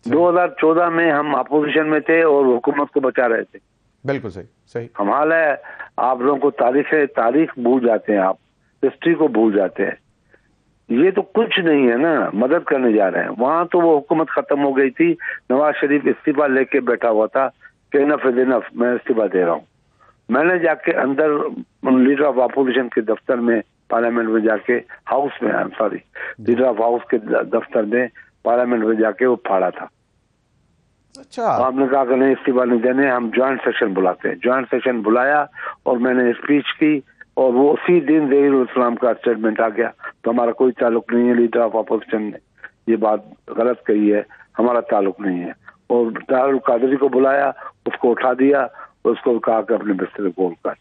2014 में हम अपोजिशन में थे और हुकूमत को बचा रहे थे। बिल्कुल सही। कमाल है, आप लोगों को तारीख भूल जाते हैं, आप हिस्ट्री को भूल जाते हैं। ये तो कुछ नहीं है ना, मदद करने जा रहे हैं। वहां तो वो हुकूमत खत्म हो गई थी, नवाज शरीफ इस्तीफा लेके बैठा हुआ था कि इनफ इज इनफ, मैं इस्तीफा दे रहा हूँ। मैंने जाके अंदर लीडर ऑफ अपोजिशन के दफ्तर में, पार्लियामेंट में जाके, हाउस में, लीडर ऑफ हाउस के दफ्तर में, पार्लियामेंट में जाके वो फाड़ा था। अच्छा। आपने कहा कि नहीं इस्तीफा नहीं देने, हम ज्वाइंट सेशन बुलाते हैं। ज्वाइंट सेशन बुलाया और मैंने स्पीच की और वो उसी दिन ज़हीरुल इस्लाम का स्टेटमेंट आ गया। तो हमारा कोई ताल्लुक नहीं है, लीडर ऑफ अपोजिशन ने ये बात गलत कही है, हमारा ताल्लुक नहीं है। और तारुल कादरी को बुलाया, उसको उठा दिया, उसको कहा कि अपने बिस्तर गोल कर।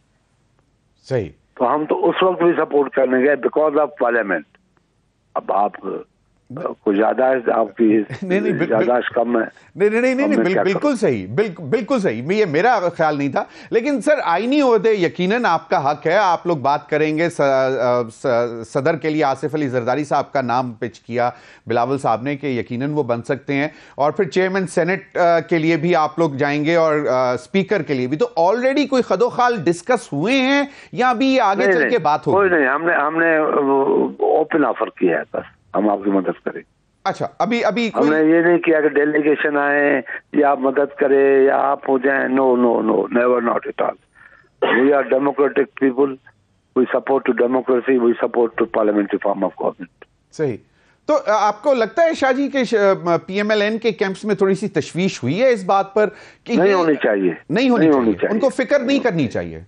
सही। तो हम तो उस वक्त भी सपोर्ट करने गए बिकॉज ऑफ पार्लियामेंट। अब आप कुछ ज्यादा है आपकी, नहीं, ज्यादा कम है। नहीं, बिल्कुल सही, बिल्कुल सही, ये मेरा ख्याल नहीं था। लेकिन सर आईनी ओहदे यकीनन आपका हक है, आप लोग बात करेंगे। सदर के लिए आसिफ अली जरदारी साहब का नाम पिच किया बिलावल साहब ने कि यकीनन वो बन सकते हैं, और फिर चेयरमैन सेनेट के लिए भी आप लोग जाएंगे और स्पीकर के लिए भी। तो ऑलरेडी कोई खदोखाल डिस्कस हुए हैं या अभी आगे चल के बात होगी? कोई नहीं, हमने ओपन ऑफर किया है, बस हम आपकी मदद करें। अच्छा, अभी हमने ये नहीं किया कि डेलीगेशन आए या आप मदद करें या आप हो जाएं। No no no, never, not at all. We are democratic people, we support to democracy, we support to parliamentary form of government. सही। तो आपको लगता है शाहजी के पीएमएलएन के कैंप्स में थोड़ी सी तशवीश हुई है इस बात पर कि नहीं होनी चाहिए, नहीं होनी चाहिए, उनको फिक्र नहीं करनी चाहिए?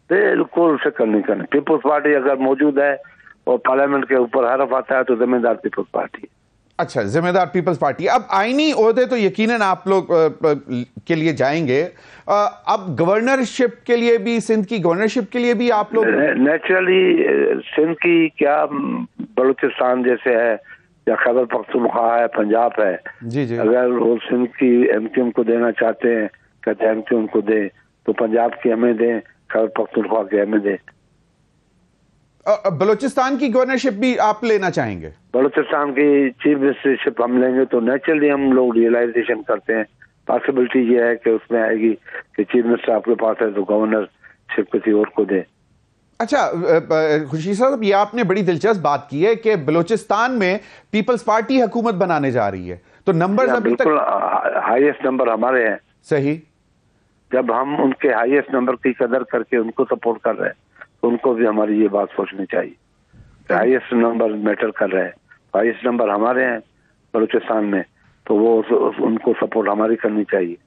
बिल्कुल फिक्र नहीं करनी। पीपल्स पार्टी अगर मौजूद है और पार्लियामेंट के ऊपर हरफ आता है तो जिम्मेदार पीपल्स पार्टी। अच्छा, जिम्मेदार पीपल्स पार्टी। अब आईनी ओहदे तो यकीनन आप लोग के लिए जाएंगे, अब गवर्नरशिप के लिए भी, सिंध की गवर्नरशिप के लिए भी आप लोग? नेचुरली सिंध की क्या, बलूचिस्तान जैसे है या खैबर पख्तूनख्वा है, पंजाब है, जी, अगर वो सिंध की एमक्यूएम को देना चाहते हैं, कहते हैं एमक्यूएम को दे, तो पंजाब की हमें दें, खैबर पख्तूनख्वा की हमें दें। बलूचिस्तान की गवर्नरशिप भी आप लेना चाहेंगे? बलूचिस्तान की चीफ मिनिस्टरशिप हम लेंगे तो नेचुरली हम लोग रियलाइजेशन करते हैं, पॉसिबिलिटी ये है कि उसमें आएगी कि चीफ मिनिस्टर आपके पास है तो गवर्नरशिप किसी और को दे। अच्छा खुर्शीद साहब, ये आपने बड़ी दिलचस्प बात की है कि बलूचिस्तान में पीपल्स पार्टी हुकूमत बनाने जा रही है, तो नंबर अभी तक हाईएस्ट नंबर हमारे हैं। सही। जब हम उनके हाईएस्ट नंबर की कदर करके उनको सपोर्ट कर रहे हैं तो उनको भी हमारी ये बात सोचनी चाहिए, हाईएस्ट नंबर मैटर कर रहे हैं। हाईएस्ट नंबर हमारे हैं बलूचिस्तान में, तो वो उनको सपोर्ट हमारी करनी चाहिए।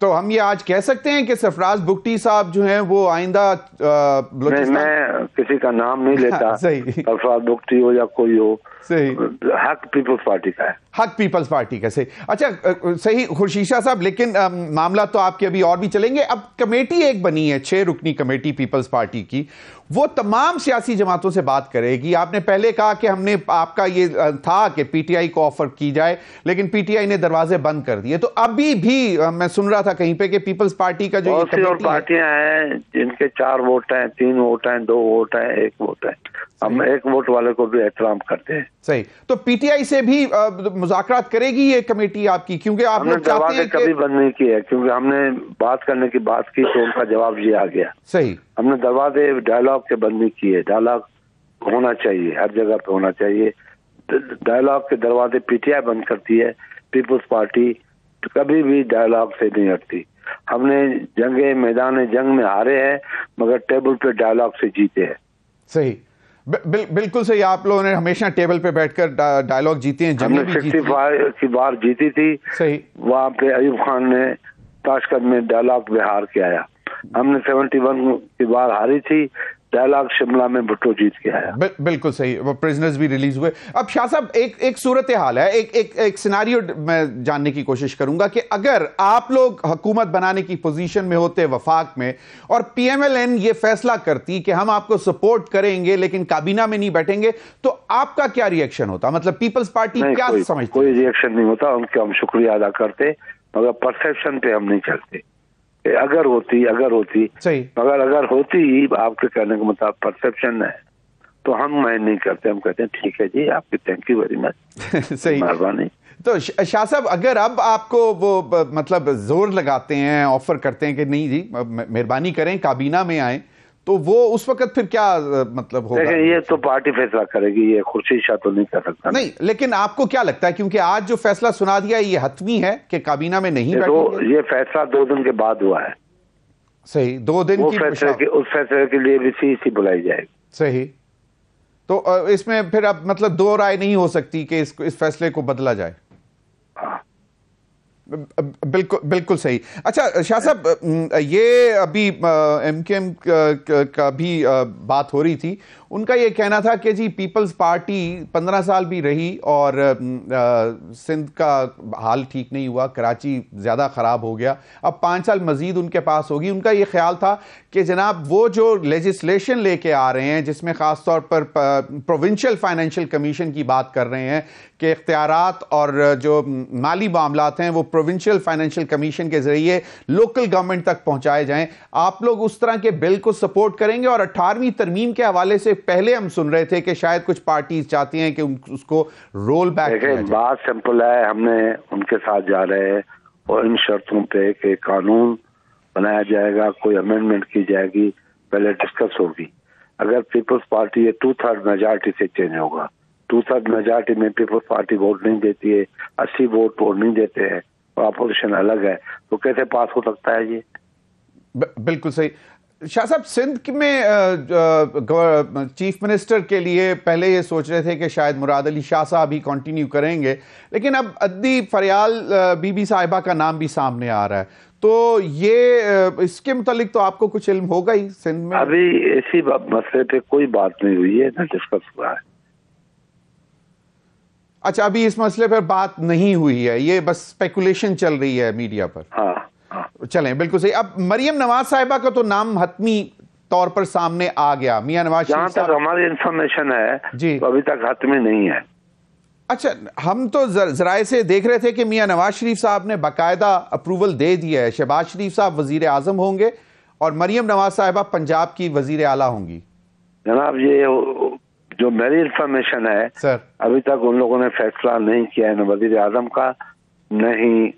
तो हम ये आज कह सकते हैं कि सरफराज बुगटी साहब जो हैं वो आइंदा मैं किसी का नाम नहीं लेता, सरफराज बुगटी हो या कोई हो, सही, हक पीपल्स पार्टी का है, हक पीपल्स पार्टी का। सही। अच्छा सही खुर्शीद शाह साहब, लेकिन मामला तो आपके अभी और भी चलेंगे। अब कमेटी एक बनी है, 6 रुकनी कमेटी पीपल्स पार्टी की, वो तमाम सियासी जमातों से बात करेगी। आपने पहले कहा कि हमने, आपका ये था कि पीटीआई को ऑफर की जाए, लेकिन पीटीआई ने दरवाजे बंद कर दिए। तो अभी भी मैं सुन रहा था कहीं पे कि पीपल्स पार्टी का जो और पार्टियां हैं जिनके 4 वोट हैं, 3 वोट हैं, 2 वोट हैं, 1 वोट है, हम 1 वोट वाले को भी एहतराम करते हैं। सही। तो पीटीआई से भी मुज़ाकरात करेगी ये कमेटी आपकी, क्योंकि आप लोग चाहते हैं कभी बंद नहीं किया, क्योंकि हमने बात करने की बात की तो उनका जवाब ये आ गया। सही। हमने दरवाजे डायलॉग के बंद नहीं किए, डायलॉग होना चाहिए, हर जगह पे होना चाहिए। डायलॉग के दरवाजे पीटीआई बंद करती है, पीपल्स पार्टी कभी भी डायलॉग से नहीं हटती। हमने मैदान जंग में हारे हैं मगर टेबल पे डायलॉग से जीते हैं। सही, बिल्कुल सही। आप लोगों ने हमेशा टेबल पे बैठकर डायलॉग जीते हैं। हमने 65 की बार जीती थी। सही। वहां पे अयूब खान ने ताशकंद में डायलॉग में हार के आया। हमने 71 की बार हारी थी, डायलॉग शिमला में भुट्टो जीत के आया। बिल्कुल सही, वो प्रिजनर्स भी रिलीज हुए। अब शाह साहब एक सूरत हाल है, एक सिनारियो मैं जानने की कोशिश करूंगा कि अगर आप लोग हुकूमत बनाने की पोजीशन में होते वफाक में और पीएमएलएन ये फैसला करती कि हम आपको सपोर्ट करेंगे लेकिन काबीना में नहीं बैठेंगे, तो आपका क्या रिएक्शन होता? मतलब पीपल्स पार्टी क्या समझती? कोई रिएक्शन नहीं होता, उनके हम शुक्रिया अदा करते, मगर परसेप्शन पे हम नहीं चलते। अगर होती सही, मगर अगर होती, आपके कहने का मतलब परसेप्शन है तो हम माइंड नहीं करते, हम कहते हैं ठीक है जी, आपकी थैंक यू वेरी मच, सही, मेहरबानी। तो शाह साहब, अगर अब आपको वो मतलब जोर लगाते हैं, ऑफर करते हैं कि नहीं जी मेहरबानी करें काबीना में आए, तो वो उस वक्त फिर क्या मतलब होगा? लेकिन ये तो पार्टी फैसला करेगी, ये खुर्शीद शाह तो नहीं कर सकता। नहीं, लेकिन आपको क्या लगता है, क्योंकि आज जो फैसला सुना दिया ये हतमी है कि काबीना में नहीं बैठेंगे? तो ये फैसला 2 दिन के बाद हुआ है। सही, 2 दिन उस फैसले के लिए भी सीसी बुलाई जाएगी। सही। तो इसमें फिर अब मतलब 2 राय नहीं हो सकती कि इस फैसले को बदला जाए। बिल्कुल सही। अच्छा शाह साहब, ये अभी एमकेएम का भी बात हो रही थी, उनका ये कहना था कि जी पीपल्स पार्टी 15 साल भी रही और सिंध का हाल ठीक नहीं हुआ, कराची ज़्यादा ख़राब हो गया, अब 5 साल मज़ीद उनके पास होगी। उनका ये ख्याल था कि जनाब वो जो लेजिस्लेशन लेके आ रहे हैं जिसमें ख़ास तौर पर प्रोविंशियल फाइनेंशियल कमीशन की बात कर रहे हैं कि इख्तियारात और जो माली मामलात हैं वो प्रोविंशियल फाइनेंशियल कमीशन के ज़रिए लोकल गवर्नमेंट तक पहुंचाए जाएं, आप लोग उस तरह के बिल को सपोर्ट करेंगे? और 18वीं तरमीम के हवाले से पहले हम सुन रहे थे कि शायद कुछ पार्टीज चाहती हैं कि उसको रोल बैक किया जाए। बात सिंपल है, हमने उनके साथ जा रहे हैं और इन शर्तों पे कि कानून बनाया जाएगा, कोई अमेंडमेंट की जाएगी, पहले डिस्कस होगी। अगर पीपल्स पार्टी 2/3 मेजॉरिटी से चेंज होगा, 2/3 मेजॉरिटी में पीपल्स पार्टी वोट नहीं देती है, 80 वोट नहीं देते हैं और अपोजिशन अलग है, तो कैसे पास हो सकता है ये? बिल्कुल सही। शाह साहब, सिंध में चीफ मिनिस्टर के लिए पहले ये सोच रहे थे कि शायद मुराद अली शाह साहब ही कंटिन्यू करेंगे, लेकिन अब अद्दी फरियाल बीबी साहिबा का नाम भी सामने आ रहा है, तो ये इसके मुतालिक तो आपको कुछ इल्म होगा ही सिंध में? अभी इसी मसले पे कोई बात नहीं हुई है, ना डिस्कस हुआ है। अच्छा, अभी इस मसले पर बात नहीं हुई है, ये बस स्पेकुलेशन चल रही है मीडिया पर। हाँ, चलें, बिल्कुल सही। अब मरियम नवाज साहिबा का तो नाम हतमी तौर पर सामने आ गया। मियां नवाज जहां तक हमारी इंफॉर्मेशन है जी, तो अभी तक हतमी नहीं है। अच्छा, हम तो जराए से देख रहे थे कि मियां नवाज शरीफ साहब ने बाकायदा अप्रूवल दे दिया है, शहबाज शरीफ साहब वजीर आजम होंगे और मरियम नवाज साहिबा पंजाब की वजीर आला होंगी। जनाब, ये जो मेरी इंफॉर्मेशन है सर, अभी तक उन लोगों ने फैसला नहीं किया है, न वजीर आजम का न ही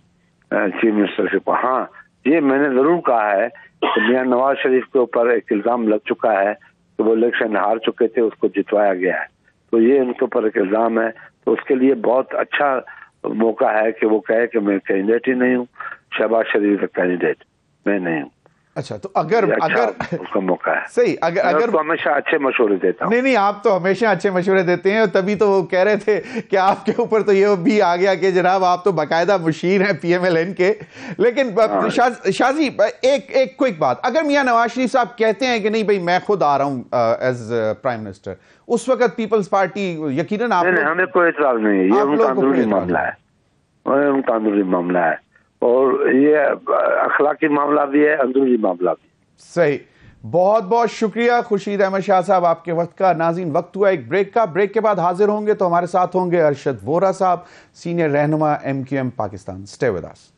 चीफ मिनिस्टर का। हाँ, ये मैंने जरूर कहा है कि मियां नवाज शरीफ के ऊपर एक इल्जाम लग चुका है कि वो इलेक्शन हार चुके थे, उसको जितवाया गया है, तो ये उनके ऊपर एक इल्जाम है। तो उसके लिए बहुत अच्छा मौका है कि वो कहे कि मैं कैंडिडेट ही नहीं हूँ, शहबाज शरीफ का कैंडिडेट मैं नहीं हूँ। अच्छा, तो अगर उसका मौका है सही, अगर तो हमेशा अच्छे मशवरे देता हूं। नहीं, आप तो हमेशा अच्छे मशवरे देते हैं, तभी तो वो कह रहे थे कि आपके ऊपर तो ये भी आ गया कि जनाब आप तो बाकायदा मुशीर हैं PMLN के। लेकिन शाह जी, एक क्विक बात, अगर मियां नवाज शरीफ साहब कहते हैं कि नहीं भाई मैं खुद आ रहा हूं एज प्राइम मिनिस्टर, उस वक्त पीपल्स पार्टी यकीनन आप नहीं, हमें कोई एतराज नहीं है, ये उनका अंदरूनी मामला है, उनका अंदरूनी मामला है और ये अखलाकी मामला भी है, अंदरूनी मामला भी। सही, बहुत बहुत शुक्रिया खुर्शीद अहमद शाह साहब आपके वक्त का। नाज़रीन, वक्त हुआ एक ब्रेक का, ब्रेक के बाद हाजिर होंगे तो हमारे साथ होंगे अरशद वोरा साहब, सीनियर रहनुमा MQM Pakistan. Stay with us.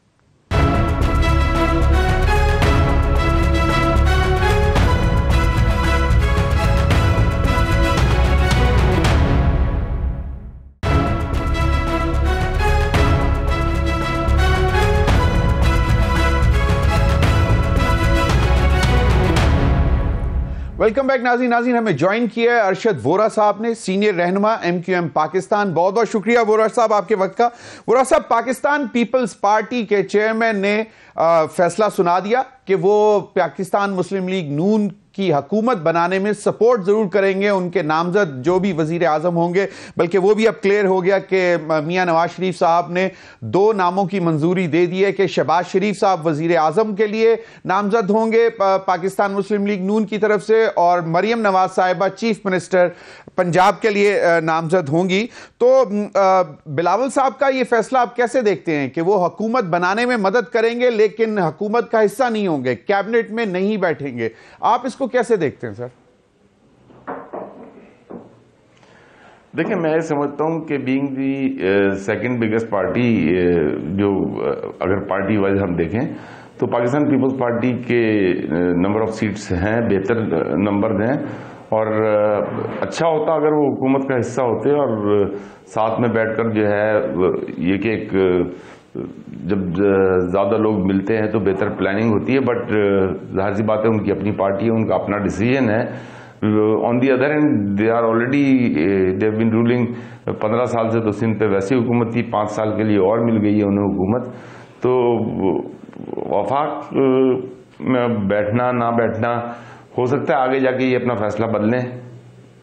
Welcome back नाज़रीन, हमें ज्वाइन किया है अरशद वोरा साहब ने, सीनियर रहनुमा MQM पाकिस्तान। बहुत बहुत शुक्रिया वोरा साहब आपके वक्त का। वोरा साहब, पाकिस्तान पीपल्स पार्टी के चेयरमैन ने फैसला सुना दिया कि वो पाकिस्तान मुस्लिम लीग नून की हुकूमत बनाने में सपोर्ट जरूर करेंगे, उनके नामजद जो भी वजीर आजम होंगे, बल्कि वो भी अब क्लियर हो गया कि मियां नवाज शरीफ साहब ने 2 नामों की मंजूरी दे दी है कि शहबाज शरीफ साहब वजीर आजम के लिए नामजद होंगे पाकिस्तान मुस्लिम लीग नून की तरफ से और मरियम नवाज साहिबा चीफ मिनिस्टर पंजाब के लिए नामजद होंगी। तो बिलावल साहब का ये फैसला आप कैसे देखते हैं कि वो हुकूमत बनाने में मदद करेंगे लेकिन हुकूमत का हिस्सा नहीं होंगे, कैबिनेट में नहीं बैठेंगे, आप इसको कैसे देखते हैं सर? देखिए, मैं समझता हूं कि being the second biggest party, जो अगर पार्टी वाइज हम देखें तो पाकिस्तान पीपल्स पार्टी के नंबर ऑफ सीट्स हैं, बेहतर नंबर हैं और अच्छा होता अगर वो हुकूमत का हिस्सा होते और साथ में बैठकर जो है ये कि एक जब ज़्यादा लोग मिलते हैं तो बेहतर प्लानिंग होती है, बट जाहिर सी बात है उनकी अपनी पार्टी है, उनका अपना डिसीजन है। On the other hand they are already they have been ruling 15 साल से, तो सिंध पे वैसी हुकूमत थी, 5 साल के लिए और मिल गई है उन्हें हुकूमत। तो वफाक में बैठना ना बैठना हो सकता है आगे जाके ये अपना फैसला बदलें।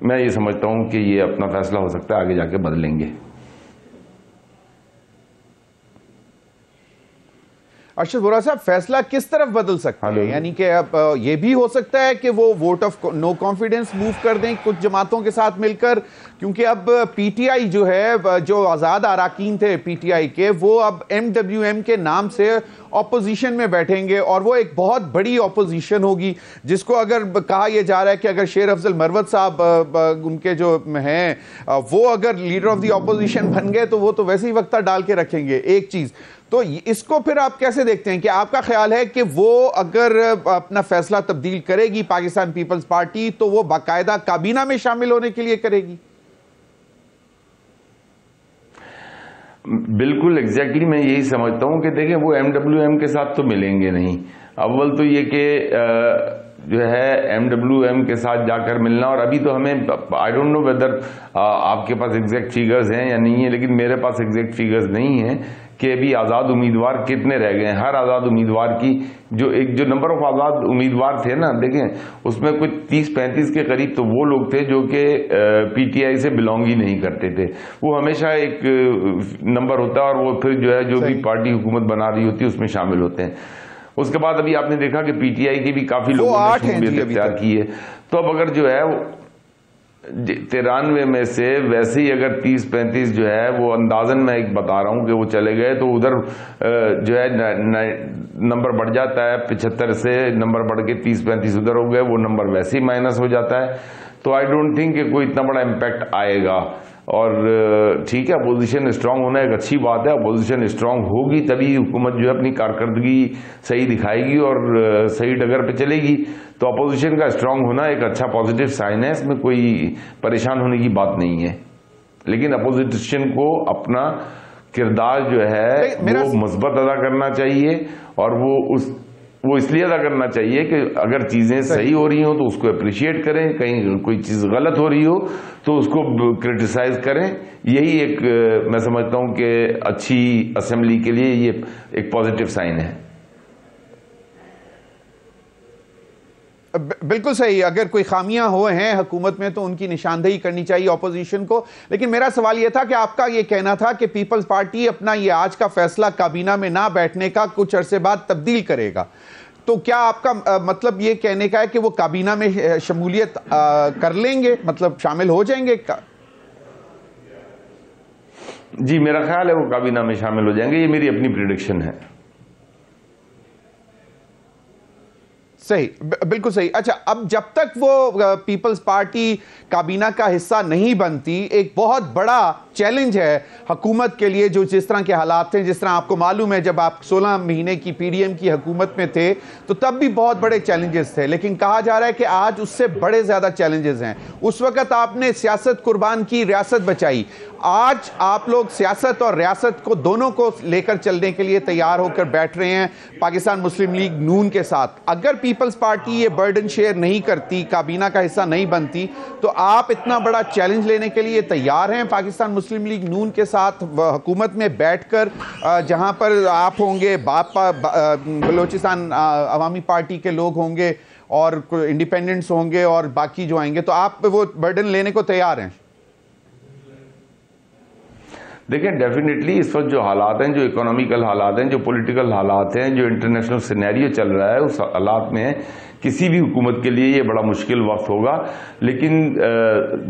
मैं ये समझता हूँ कि ये अपना फैसला हो सकता है आगे जाके बदलेंगे। अरशद वोरा साहब, फैसला किस तरफ बदल सकता है? यानी कि अब ये भी हो सकता है कि वो vote of no confidence move कर दें कुछ जमातों के साथ मिलकर, क्योंकि अब पीटीआई जो है, जो आज़ाद अराकीन थे पीटीआई के, वो अब एमडब्ल्यूएम के नाम से ऑपोजिशन में बैठेंगे और वो एक बहुत बड़ी ऑपोजिशन होगी, जिसको अगर कहा यह जा रहा है कि अगर शेर अफजल मरवत साहब उनके जो हैं वो अगर लीडर ऑफ द ऑपोजिशन बन गए तो वो तो वैसे ही वक्ता डाल के रखेंगे एक चीज। तो इसको फिर आप कैसे देखते हैं कि आपका ख्याल है कि वो अगर अपना फैसला तब्दील करेगी पाकिस्तान पीपल्स पार्टी तो वो बाकायदा काबीना में शामिल होने के लिए करेगी? बिल्कुल एग्जैक्टली मैं यही समझता हूं कि देखें वो एमडब्ल्यूएम के साथ तो मिलेंगे नहीं। अव्वल तो ये कि जो है एमडब्ल्यूएम के साथ जाकर मिलना, और अभी तो हमें आई डोंट नो वेदर आपके पास एग्जैक्ट फिगर्स हैं या नहीं है, लेकिन मेरे पास एग्जैक्ट फिगर्स नहीं है कि अभी आज़ाद उम्मीदवार कितने रह गए हैं। हर आज़ाद उम्मीदवार की जो नंबर ऑफ आज़ाद उम्मीदवार थे ना, देखें उसमें कुछ 30-35 के करीब तो वो लोग थे जो कि पीटीआई से बिलोंग ही नहीं करते थे। वो हमेशा एक नंबर होता है और वो फिर जो है जो भी पार्टी हुकूमत बना रही होती है उसमें शामिल होते हैं। उसके बाद अभी आपने देखा कि पीटीआई की भी काफी लोगों ने शमूलियत इख्तियार की है। तो अब अगर जो है 93 में से वैसे ही अगर 30-35 जो है वो अंदाजन मैं एक बता रहा हूं कि वो चले गए तो उधर जो है नंबर बढ़ जाता है। 75 से नंबर बढ़ के 30-35 उधर हो गए, वो नंबर वैसे ही माइनस हो जाता है। तो आई डोंट थिंक कि कोई इतना बड़ा इम्पैक्ट आएगा। और ठीक है, अपोजिशन स्ट्रांग होना एक अच्छी बात है। अपोजिशन स्ट्रांग होगी तभी हुकूमत जो है अपनी कारकर्दगी सही दिखाएगी और सही डगर पे चलेगी। तो अपोजिशन का स्ट्रांग होना एक अच्छा पॉजिटिव साइन है, इसमें कोई परेशान होने की बात नहीं है। लेकिन अपोजिशन को अपना किरदार जो है वो मुस्बत अदा करना चाहिए, और वो इसलिए अदा करना चाहिए कि अगर चीजें सही हो रही हो तो उसको अप्रिशिएट करें, कहीं कोई चीज गलत हो रही हो तो उसको क्रिटिसाइज करें। यही एक मैं समझता हूं कि अच्छी असेंबली के लिए ये एक पॉजिटिव साइन है। बिल्कुल सही, अगर कोई खामियां हो हैं हुकूमत में तो उनकी निशानदेही करनी चाहिए ऑपोजिशन को। लेकिन मेरा सवाल यह था कि आपका यह कहना था कि पीपल्स पार्टी अपना ये आज का फैसला काबीना में ना बैठने का कुछ अरसे बाद तब्दील करेगा, तो क्या आपका मतलब ये कहने का है कि वो काबीना में शमूलियत कर लेंगे, मतलब शामिल हो जाएंगे? जी, मेरा ख्याल है वो काबीना में शामिल हो जाएंगे, ये मेरी अपनी प्रेडिक्शन है। सही, बिल्कुल सही। अच्छा, अब जब तक वो पीपल्स पार्टी काबीना का हिस्सा नहीं बनती, एक बहुत बड़ा चैलेंज है हुकूमत के लिए, जो जिस तरह के हालात थे, जिस तरह आपको मालूम है जब आप 16 महीने की पीडीएम की हुकूमत में थे तो तब भी बहुत बड़े चैलेंजेस थे, लेकिन कहा जा रहा है कि आज उससे बड़े ज्यादा चैलेंजेस हैं। उस वक्त आपने सियासत कुर्बान की, रियासत बचाई। आज आप लोग सियासत और रियासत को दोनों को लेकर चलने के लिए तैयार होकर बैठ रहे हैं पाकिस्तान मुस्लिम लीग नून के साथ। अगर पीपल्स पार्टी ये बर्डन शेयर नहीं करती, काबीना का हिस्सा नहीं बनती, तो आप इतना बड़ा चैलेंज लेने के लिए तैयार हैं पाकिस्तान मुस्लिम लीग नून के साथ हुकूमत में बैठकर, जहां पर आप होंगे, बलोचिस्तान अवामी पार्टी के लोग होंगे और इंडिपेंडेंट्स होंगे और बाकी जो आएंगे, तो आप वो बर्डन लेने को तैयार हैं? देखिए, डेफिनेटली इस वक्त जो हालात हैं, जो इकोनॉमिकल हालात हैं, जो पॉलिटिकल हालात हैं, जो इंटरनेशनल सिनेरियो चल रहा है, उस हालात में किसी भी हुकूमत के लिए ये बड़ा मुश्किल वक्त होगा। लेकिन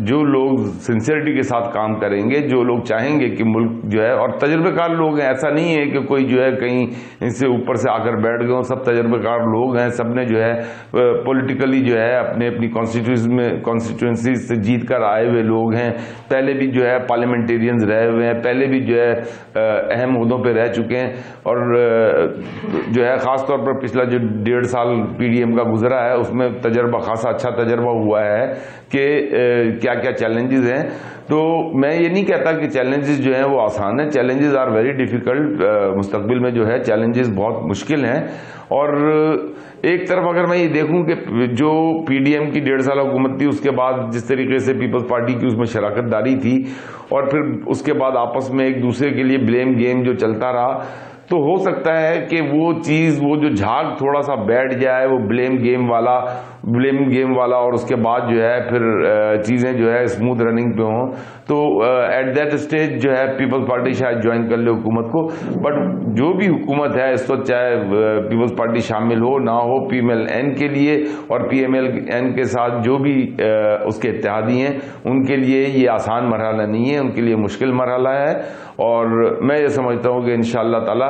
जो लोग सिंसियरिटी के साथ काम करेंगे, जो लोग चाहेंगे कि मुल्क जो है, और तजर्बेकार लोग हैं, ऐसा नहीं है कि कोई जो है कहीं इनसे ऊपर से आकर बैठ गए, सब तजर्बेकार लोग हैं। सबने जो है पॉलिटिकली जो है अपने अपनी कॉन्स्टिट्यूंसी से जीत कर आए हुए लोग हैं। पहले भी जो है पार्लियामेंटेरियंस रहे हुए हैं, पहले भी जो है अहम ओहदों पे रह चुके हैं, और जो है खासतौर पर पिछला जो 1.5 साल पीडीएम का गुजरा है उसमें तजर्बा, खासा अच्छा तजर्बा हुआ है कि क्या क्या चैलेंजेस हैं। तो मैं ये नहीं कहता कि चैलेंजेस जो हैं वो आसान है, चैलेंजेस आर वेरी डिफिकल्ट। मुस्तकबिल में जो है चैलेंजेस बहुत मुश्किल हैं। और एक तरफ अगर मैं ये देखूं कि जो पीडीएम की 1.5 साल हुकूमत थी, उसके बाद जिस तरीके से पीपल्स पार्टी की उसमें शराकतदारी थी, और फिर उसके बाद आपस में एक दूसरे के लिए ब्लेम गेम जो चलता रहा, तो हो सकता है कि वो चीज, वो जो झाग थोड़ा सा बैठ जाए, वो ब्लेम गेम वाला, ब्लेम गेम वाला और उसके बाद जो है फिर चीजें जो है स्मूथ रनिंग पे हों, तो एट दैट स्टेज जो है पीपल्स पार्टी शायद ज्वाइन कर ले हुकूमत को। बट जो भी हुकूमत है इस वक्त, चाहे पीपल्स पार्टी शामिल हो ना हो, PMLN के लिए और PMLN के साथ जो भी उसके इत्तेहादी हैं उनके लिए ये आसान मरहला नहीं है, उनके लिए मुश्किल मरहला है। और मैं ये समझता हूँ कि इंशाअल्लाह ताला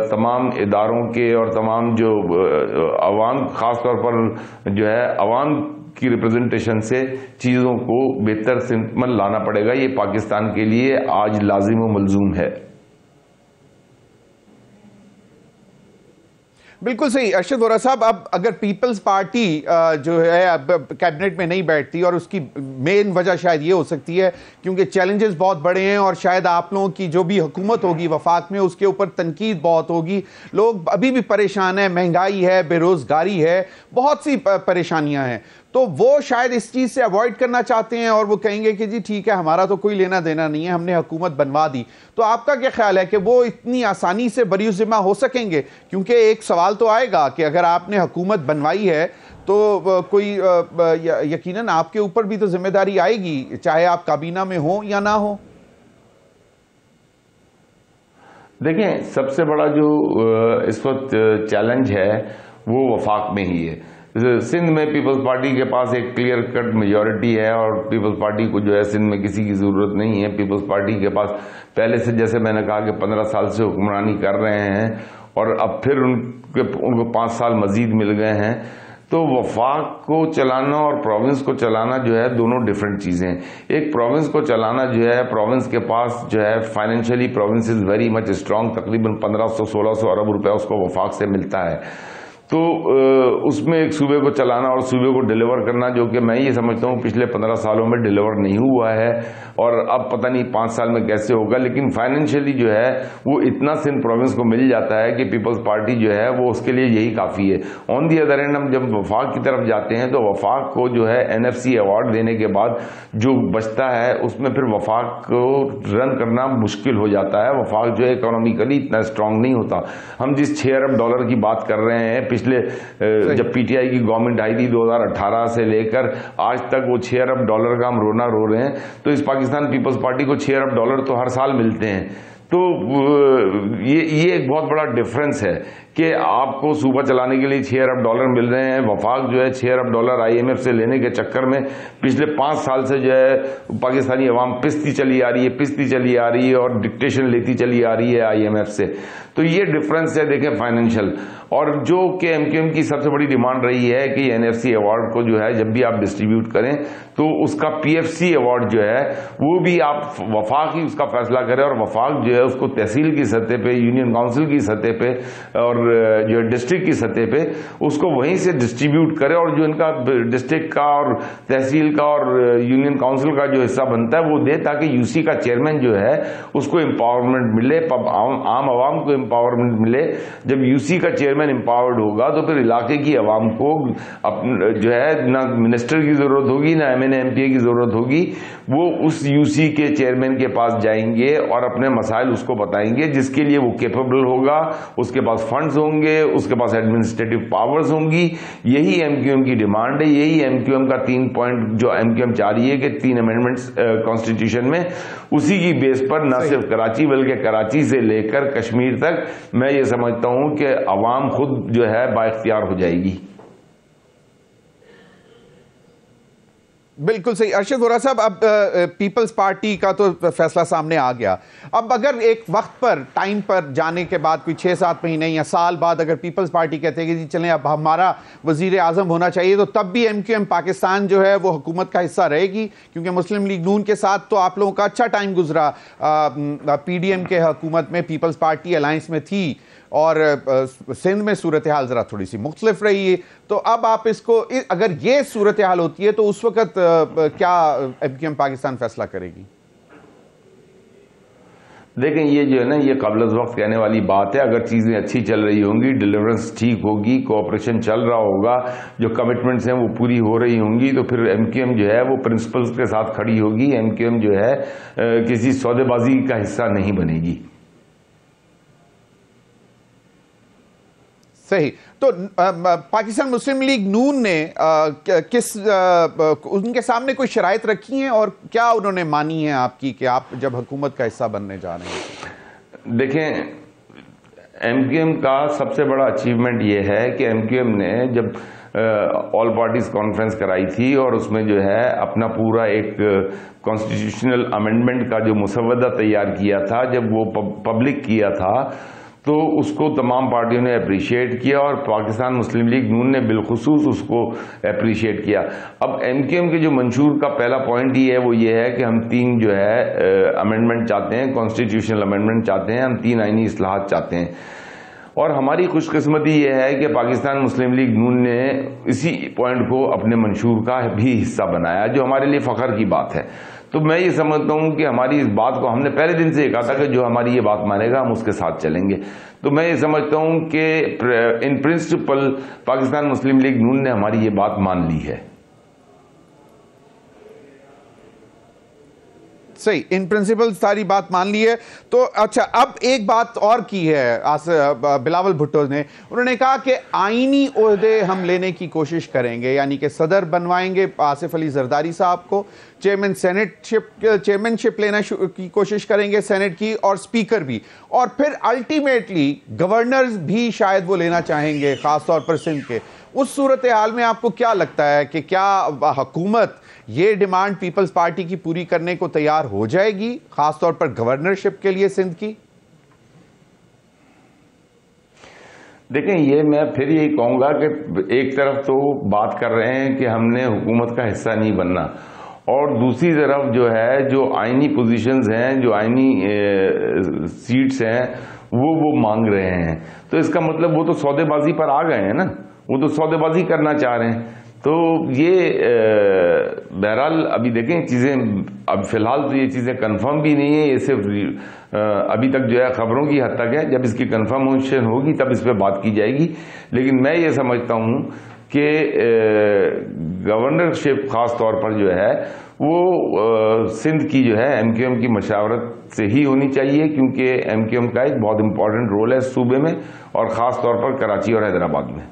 तमाम इदारों के और तमाम जो अवाम, खासतौर पर जो है अवाम की रिप्रेजेंटेशन से चीज़ों को बेहतर सिमत लाना पड़ेगा। ये पाकिस्तान के लिए आज लाजिम व मलजूम है। बिल्कुल सही अरशद वोरा साहब। अब अगर पीपल्स पार्टी जो है अब कैबिनेट में नहीं बैठती, और उसकी मेन वजह शायद ये हो सकती है क्योंकि चैलेंजेस बहुत बड़े हैं और शायद आप लोगों की जो भी हुकूमत होगी वफाक में उसके ऊपर तनकीद बहुत होगी, लोग अभी भी परेशान हैं, महंगाई है, बेरोजगारी है, बहुत सी परेशानियां हैं, तो वो शायद इस चीज़ से अवॉइड करना चाहते हैं और वो कहेंगे कि जी ठीक है, हमारा तो कोई लेना देना नहीं है, हमने हुकूमत बनवा दी। तो आपका क्या ख्याल है कि वो इतनी आसानी से बरीउज़िम्मा हो सकेंगे? क्योंकि एक सवाल तो आएगा कि अगर आपने हुकूमत बनवाई है तो कोई यकीनन आपके ऊपर भी तो जिम्मेदारी आएगी, चाहे आप काबीना में हो या ना हो। देखें, सबसे बड़ा जो इस वक्त चैलेंज है वो वफाक में ही है। सिंध में पीपल्स पार्टी के पास एक क्लियर कट मेजॉरिटी है और पीपल्स पार्टी को जो है सिंध में किसी की जरूरत नहीं है। पीपल्स पार्टी के पास पहले से, जैसे मैंने कहा कि 15 साल से हुक्मरानी कर रहे हैं और अब फिर उनको 5 साल मजीद मिल गए हैं। तो वफाक को चलाना और प्रोविंस को चलाना जो है दोनों डिफरेंट चीजें हैं। एक प्रोविंस को चलाना जो है, प्रोविंस के पास जो है financially province is very much strong, तकरीबन 1500-1600 अरब रुपया उसको वफाक से मिलता है। तो उसमें एक सूबे को चलाना और सूबे को डिलीवर करना, जो कि मैं ये समझता हूँ पिछले 15 सालों में डिलीवर नहीं हुआ है और अब पता नहीं 5 साल में कैसे होगा। लेकिन फाइनेंशियली जो है वो इतना सिंध प्रोविंस को मिल जाता है कि पीपल्स पार्टी जो है वो उसके लिए यही काफ़ी है। ऑन दी अदर एंड हम जब वफाक की तरफ जाते हैं तो वफाक को जो है NFC अवार्ड देने के बाद जो बचता है उसमें फिर वफाक को रन करना मुश्किल हो जाता है। वफाक जो है इकोनॉमिकली इतना स्ट्रांग नहीं होता। हम जिस $6 अरब की बात कर रहे हैं, पिछले जब PTI की गवर्नमेंट आई थी 2018 से लेकर आज तक वो $6 अरब का हम रोना रो रहे हैं। तो इस पाकिस्तान पीपल्स पार्टी को $6 अरब तो हर साल मिलते हैं। तो ये एक बहुत बड़ा डिफरेंस है कि आपको सूबा चलाने के लिए $6 अरब मिल रहे हैं। वफाक जो है $6 अरब IMF से लेने के चक्कर में पिछले 5 साल से जो है पाकिस्तानी अवाम पिसती चली आ रही है और डिक्टेशन लेती चली आ रही है IMF से। तो ये डिफरेंस है देखें फाइनेंशियल। और जो कि MQM की सबसे बड़ी डिमांड रही है कि NFC अवार्ड को जो है जब भी आप डिस्ट्रीब्यूट करें तो उसका PFC अवार्ड जो है वो भी आप वफाक ही उसका फैसला करें और वफाक जो है उसको तहसील की सतह पे, यूनियन काउंसिल की सतह पे और जो डिस्ट्रिक्ट की सतह पे उसको वहीं से डिस्ट्रीब्यूट करे और जो इनका डिस्ट्रिक्ट का और तहसील का और यूनियन काउंसिल का जो हिस्सा बनता है वो दे, ताकि UC का चेयरमैन जो है उसको एम्पावरमेंट मिले, आम आवाम को एम्पावरमेंट मिले। जब UC का चेयरमैन एम्पावर्ड होगा तो फिर इलाके की आवाम को जो है ना मिनिस्टर की जरूरत होगी ना MNA MPA की जरूरत होगी। वो उस UC के चेयरमैन के पास जाएंगे और अपने मसाइल उसको बताएंगे, जिसके लिए वो कैपेबल होगा, उसके पास फंड्स होंगे, उसके पास एडमिनिस्ट्रेटिव पावर्स होंगी। यही MQM की डिमांड है, यही MQM का 3 पॉइंट जो MQM चाह रही है कि 3 अमेंडमेंट्स कॉन्स्टिट्यूशन में, उसी की बेस पर न सिर्फ कराची बल्कि कराची से लेकर कश्मीर तक मैं ये समझता हूं कि अवाम खुद जो है बाइख्तियार हो जाएगी। बिल्कुल सही अरशद वोरा साहब। अब पीपल्स पार्टी का तो फैसला सामने आ गया। अब अगर एक वक्त पर टाइम पर जाने के बाद कोई 6-7 महीने या साल बाद अगर पीपल्स पार्टी कहते हैं कि जी चलें अब हमारा वजीर आजम होना चाहिए, तो तब भी MQM पाकिस्तान जो है वो हुकूमत का हिस्सा रहेगी, क्योंकि मुस्लिम लीग नून के साथ तो आप लोगों का अच्छा टाइम गुजरा। PDM के हुकूमत में पीपल्स पार्टी अलायंस में थी और सिंध में सूरत हाल ज़रा थोड़ी सी मुख्तलिफ रही है। तो अब आप इसको, अगर ये सूरत हाल होती है तो उस वक्त क्या MQM पाकिस्तान फैसला करेगी? देखें, ये जो है ना, ये क़ब्ल वक्त कहने वाली बात है। अगर चीज़ें अच्छी चल रही होंगी, डिलीवरेंस ठीक होगी, कोऑपरेशन चल रहा होगा, जो कमिटमेंट्स हैं वो पूरी हो रही होंगी, तो फिर MQM जो है वो प्रिंसिपल्स के साथ खड़ी होगी। MQM जो है किसी सौदेबाजी का हिस्सा नहीं बनेगी। सही। तो पाकिस्तान मुस्लिम लीग नून ने उनके सामने कोई शराइत रखी हैं और क्या उन्होंने मानी है आपकी कि आप जब हुकूमत का हिस्सा बनने जा रहे हैं? देखें, एमक्यूएम का सबसे बड़ा अचीवमेंट ये है कि एमक्यूएम ने जब ऑल पार्टीज कॉन्फ्रेंस कराई थी और उसमें जो है अपना पूरा एक कॉन्स्टिट्यूशनल अमेंडमेंट का जो मुसवदा तैयार किया था, जब वो पब्लिक किया था तो उसको तमाम पार्टियों ने अप्रिशिएट किया और पाकिस्तान मुस्लिम लीग नून ने बिलखुसूस उसको अप्रिशिएट किया। अब एमक्यूएम के जो मंशूर का पहला पॉइंट ही है वो ये है कि हम 3 जो है अमेंडमेंट चाहते हैं, कॉन्स्टिट्यूशनल अमेंडमेंट चाहते हैं, हम 3 आईनी इस्लाहात चाहते हैं। और हमारी खुशकिस्मती ये है कि पाकिस्तान मुस्लिम लीग नून ने इसी पॉइंट को अपने मंशूर का भी हिस्सा बनाया, जो हमारे लिए फख्र की बात है। तो मैं ये समझता हूं कि हमारी इस बात को हमने पहले दिन से कहा था कि जो हमारी ये बात मानेगा हम उसके साथ चलेंगे। तो मैं ये समझता हूं कि इन प्रिंसिपल पाकिस्तान मुस्लिम लीग नून ने हमारी ये बात मान ली है। सही, इन प्रिंसिपल सारी बात मान ली है। तो अच्छा, अब एक बात और की है बिलावल भुट्टो ने, उन्होंने कहा कि आईनी ओहदे हम लेने की कोशिश करेंगे, यानी कि सदर बनवाएंगे आसिफ अली जरदारी साहब को, चेयरमैनशिप लेना की कोशिश करेंगे सेनेट की, और स्पीकर भी, और फिर अल्टीमेटली गवर्नर भी शायद वो लेना चाहेंगे, खासतौर पर सिंध के। उस सूरत हाल में आपको क्या लगता है कि क्या हुकूमत ये डिमांड पीपल्स पार्टी की पूरी करने को तैयार हो जाएगी, खासतौर पर गवर्नरशिप के लिए सिंध की? देखें, ये मैं फिर यही कहूंगा कि एक तरफ तो बात कर रहे हैं कि हमने हुकूमत का हिस्सा नहीं बनना, और दूसरी तरफ जो है जो आईनी पोजीशंस हैं, जो आईनी सीट्स हैं, वो मांग रहे हैं। तो इसका मतलब वो तो सौदेबाजी पर आ गए हैं ना, वो तो सौदेबाजी करना चाह रहे हैं। तो ये बहरहाल अभी देखें चीज़ें, अब फिलहाल तो ये चीज़ें कंफर्म भी नहीं है, ये सिर्फ अभी तक जो है खबरों की हद तक है। जब इसकी कंफर्मेशन होगी तब इस पर बात की जाएगी। लेकिन मैं ये समझता हूँ कि गवर्नरशिप खास तौर पर जो है वो सिंध की जो है एमक्यूएम की मशावरत से ही होनी चाहिए, क्योंकि एमक्यूएम का एक बहुत इंपॉर्टेंट रोल है सूबे में, और ख़ास तौर पर कराची और हैदराबाद में।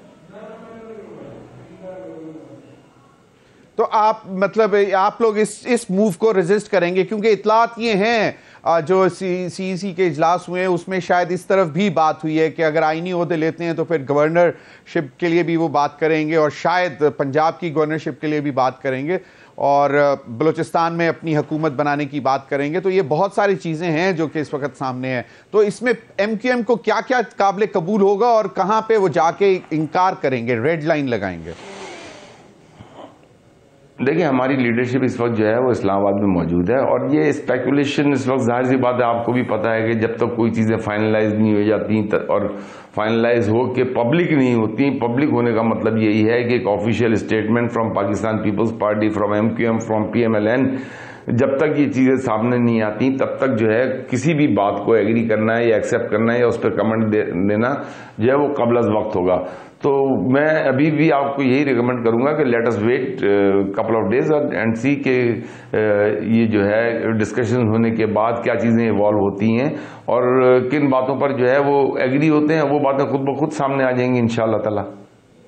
तो आप मतलब आप लोग इस मूव को रेजिस्ट करेंगे, क्योंकि इतलात ये हैं जो सीईसी के इजलास हुए हैं उसमें शायद इस तरफ भी बात हुई है कि अगर आईनी ओहदे लेते हैं तो फिर गवर्नरशिप के लिए भी वो बात करेंगे, और शायद पंजाब की गवर्नरशिप के लिए भी बात करेंगे, और बलूचिस्तान में अपनी हुकूमत बनाने की बात करेंगे। तो ये बहुत सारी चीज़ें हैं जो कि इस वक्त सामने हैं। तो इसमें एमक्यूएम को क्या क्या काबिल कबूल होगा और कहाँ पे वो जाके इनकार करेंगे, रेड लाइन लगाएंगे? देखिए, हमारी लीडरशिप इस वक्त जो है वो इस्लामाबाद में मौजूद है, और ये स्पेकुलेशन इस वक्त जाहिर सी बात है, आपको भी पता है कि जब तक कोई चीज़ें फाइनलाइज नहीं हो जाती और फाइनलाइज हो के पब्लिक नहीं होती, पब्लिक होने का मतलब यही है कि एक official statement from Pakistan Peoples Party, from MQM, from PMLN, जब तक ये चीज़ें सामने नहीं आती तब तक जो है किसी भी बात को एग्री करना है या एक्सेप्ट करना है या उस पर कमेंट देना जो है वो कबल अज़ वक्त होगा। तो मैं अभी भी आपको यही रिकमेंड करूंगा कि let us wait couple of days and see के ये जो है डिस्कशन होने के बाद क्या चीज़ें इवॉल्व होती हैं और किन बातों पर जो है वो एग्री होते हैं, वो बातें खुद ब खुद सामने आ जाएंगी इंशाअल्लाह ताला।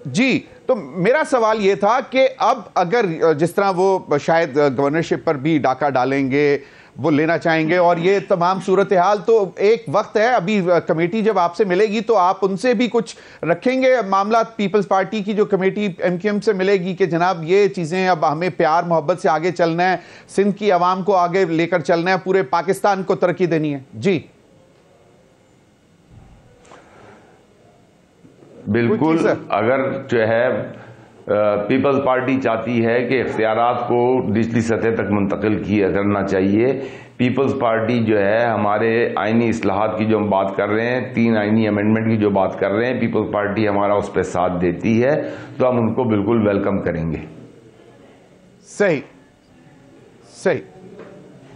जी, तो मेरा सवाल ये था कि अब अगर जिस तरह वो शायद गवर्नरशिप पर भी डाका डालेंगे, वो लेना चाहेंगे, और ये तमाम सूरत हाल, तो एक वक्त है अभी, कमेटी जब आपसे मिलेगी तो आप उनसे भी कुछ रखेंगे मामला, पीपल्स पार्टी की जो कमेटी एमक्यूएम से मिलेगी कि जनाब ये चीज़ें अब हमें प्यार मोहब्बत से आगे चलना है, सिंध की आवाम को आगे लेकर चलना है, पूरे पाकिस्तान को तरक्की देनी है? जी बिल्कुल। अगर जो है पीपल्स पार्टी चाहती है कि इख्तियारात को निचली सतह तक मुंतकिल किया करना चाहिए, पीपल्स पार्टी जो है हमारे आईनी इस्लाहात की जो हम बात कर रहे हैं, 3 आईनी अमेंडमेंट की जो बात कर रहे हैं, पीपल्स पार्टी हमारा उस पर साथ देती है तो हम उनको बिल्कुल वेलकम करेंगे। सही सही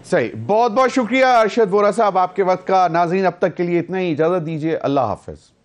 सही, बहुत बहुत शुक्रिया अरशद वोरा साहब आपके वक्त का। नाज़रीन, अब तक के लिए इतना ही, इजाज़त दीजिए, अल्लाह हाफ़िज़।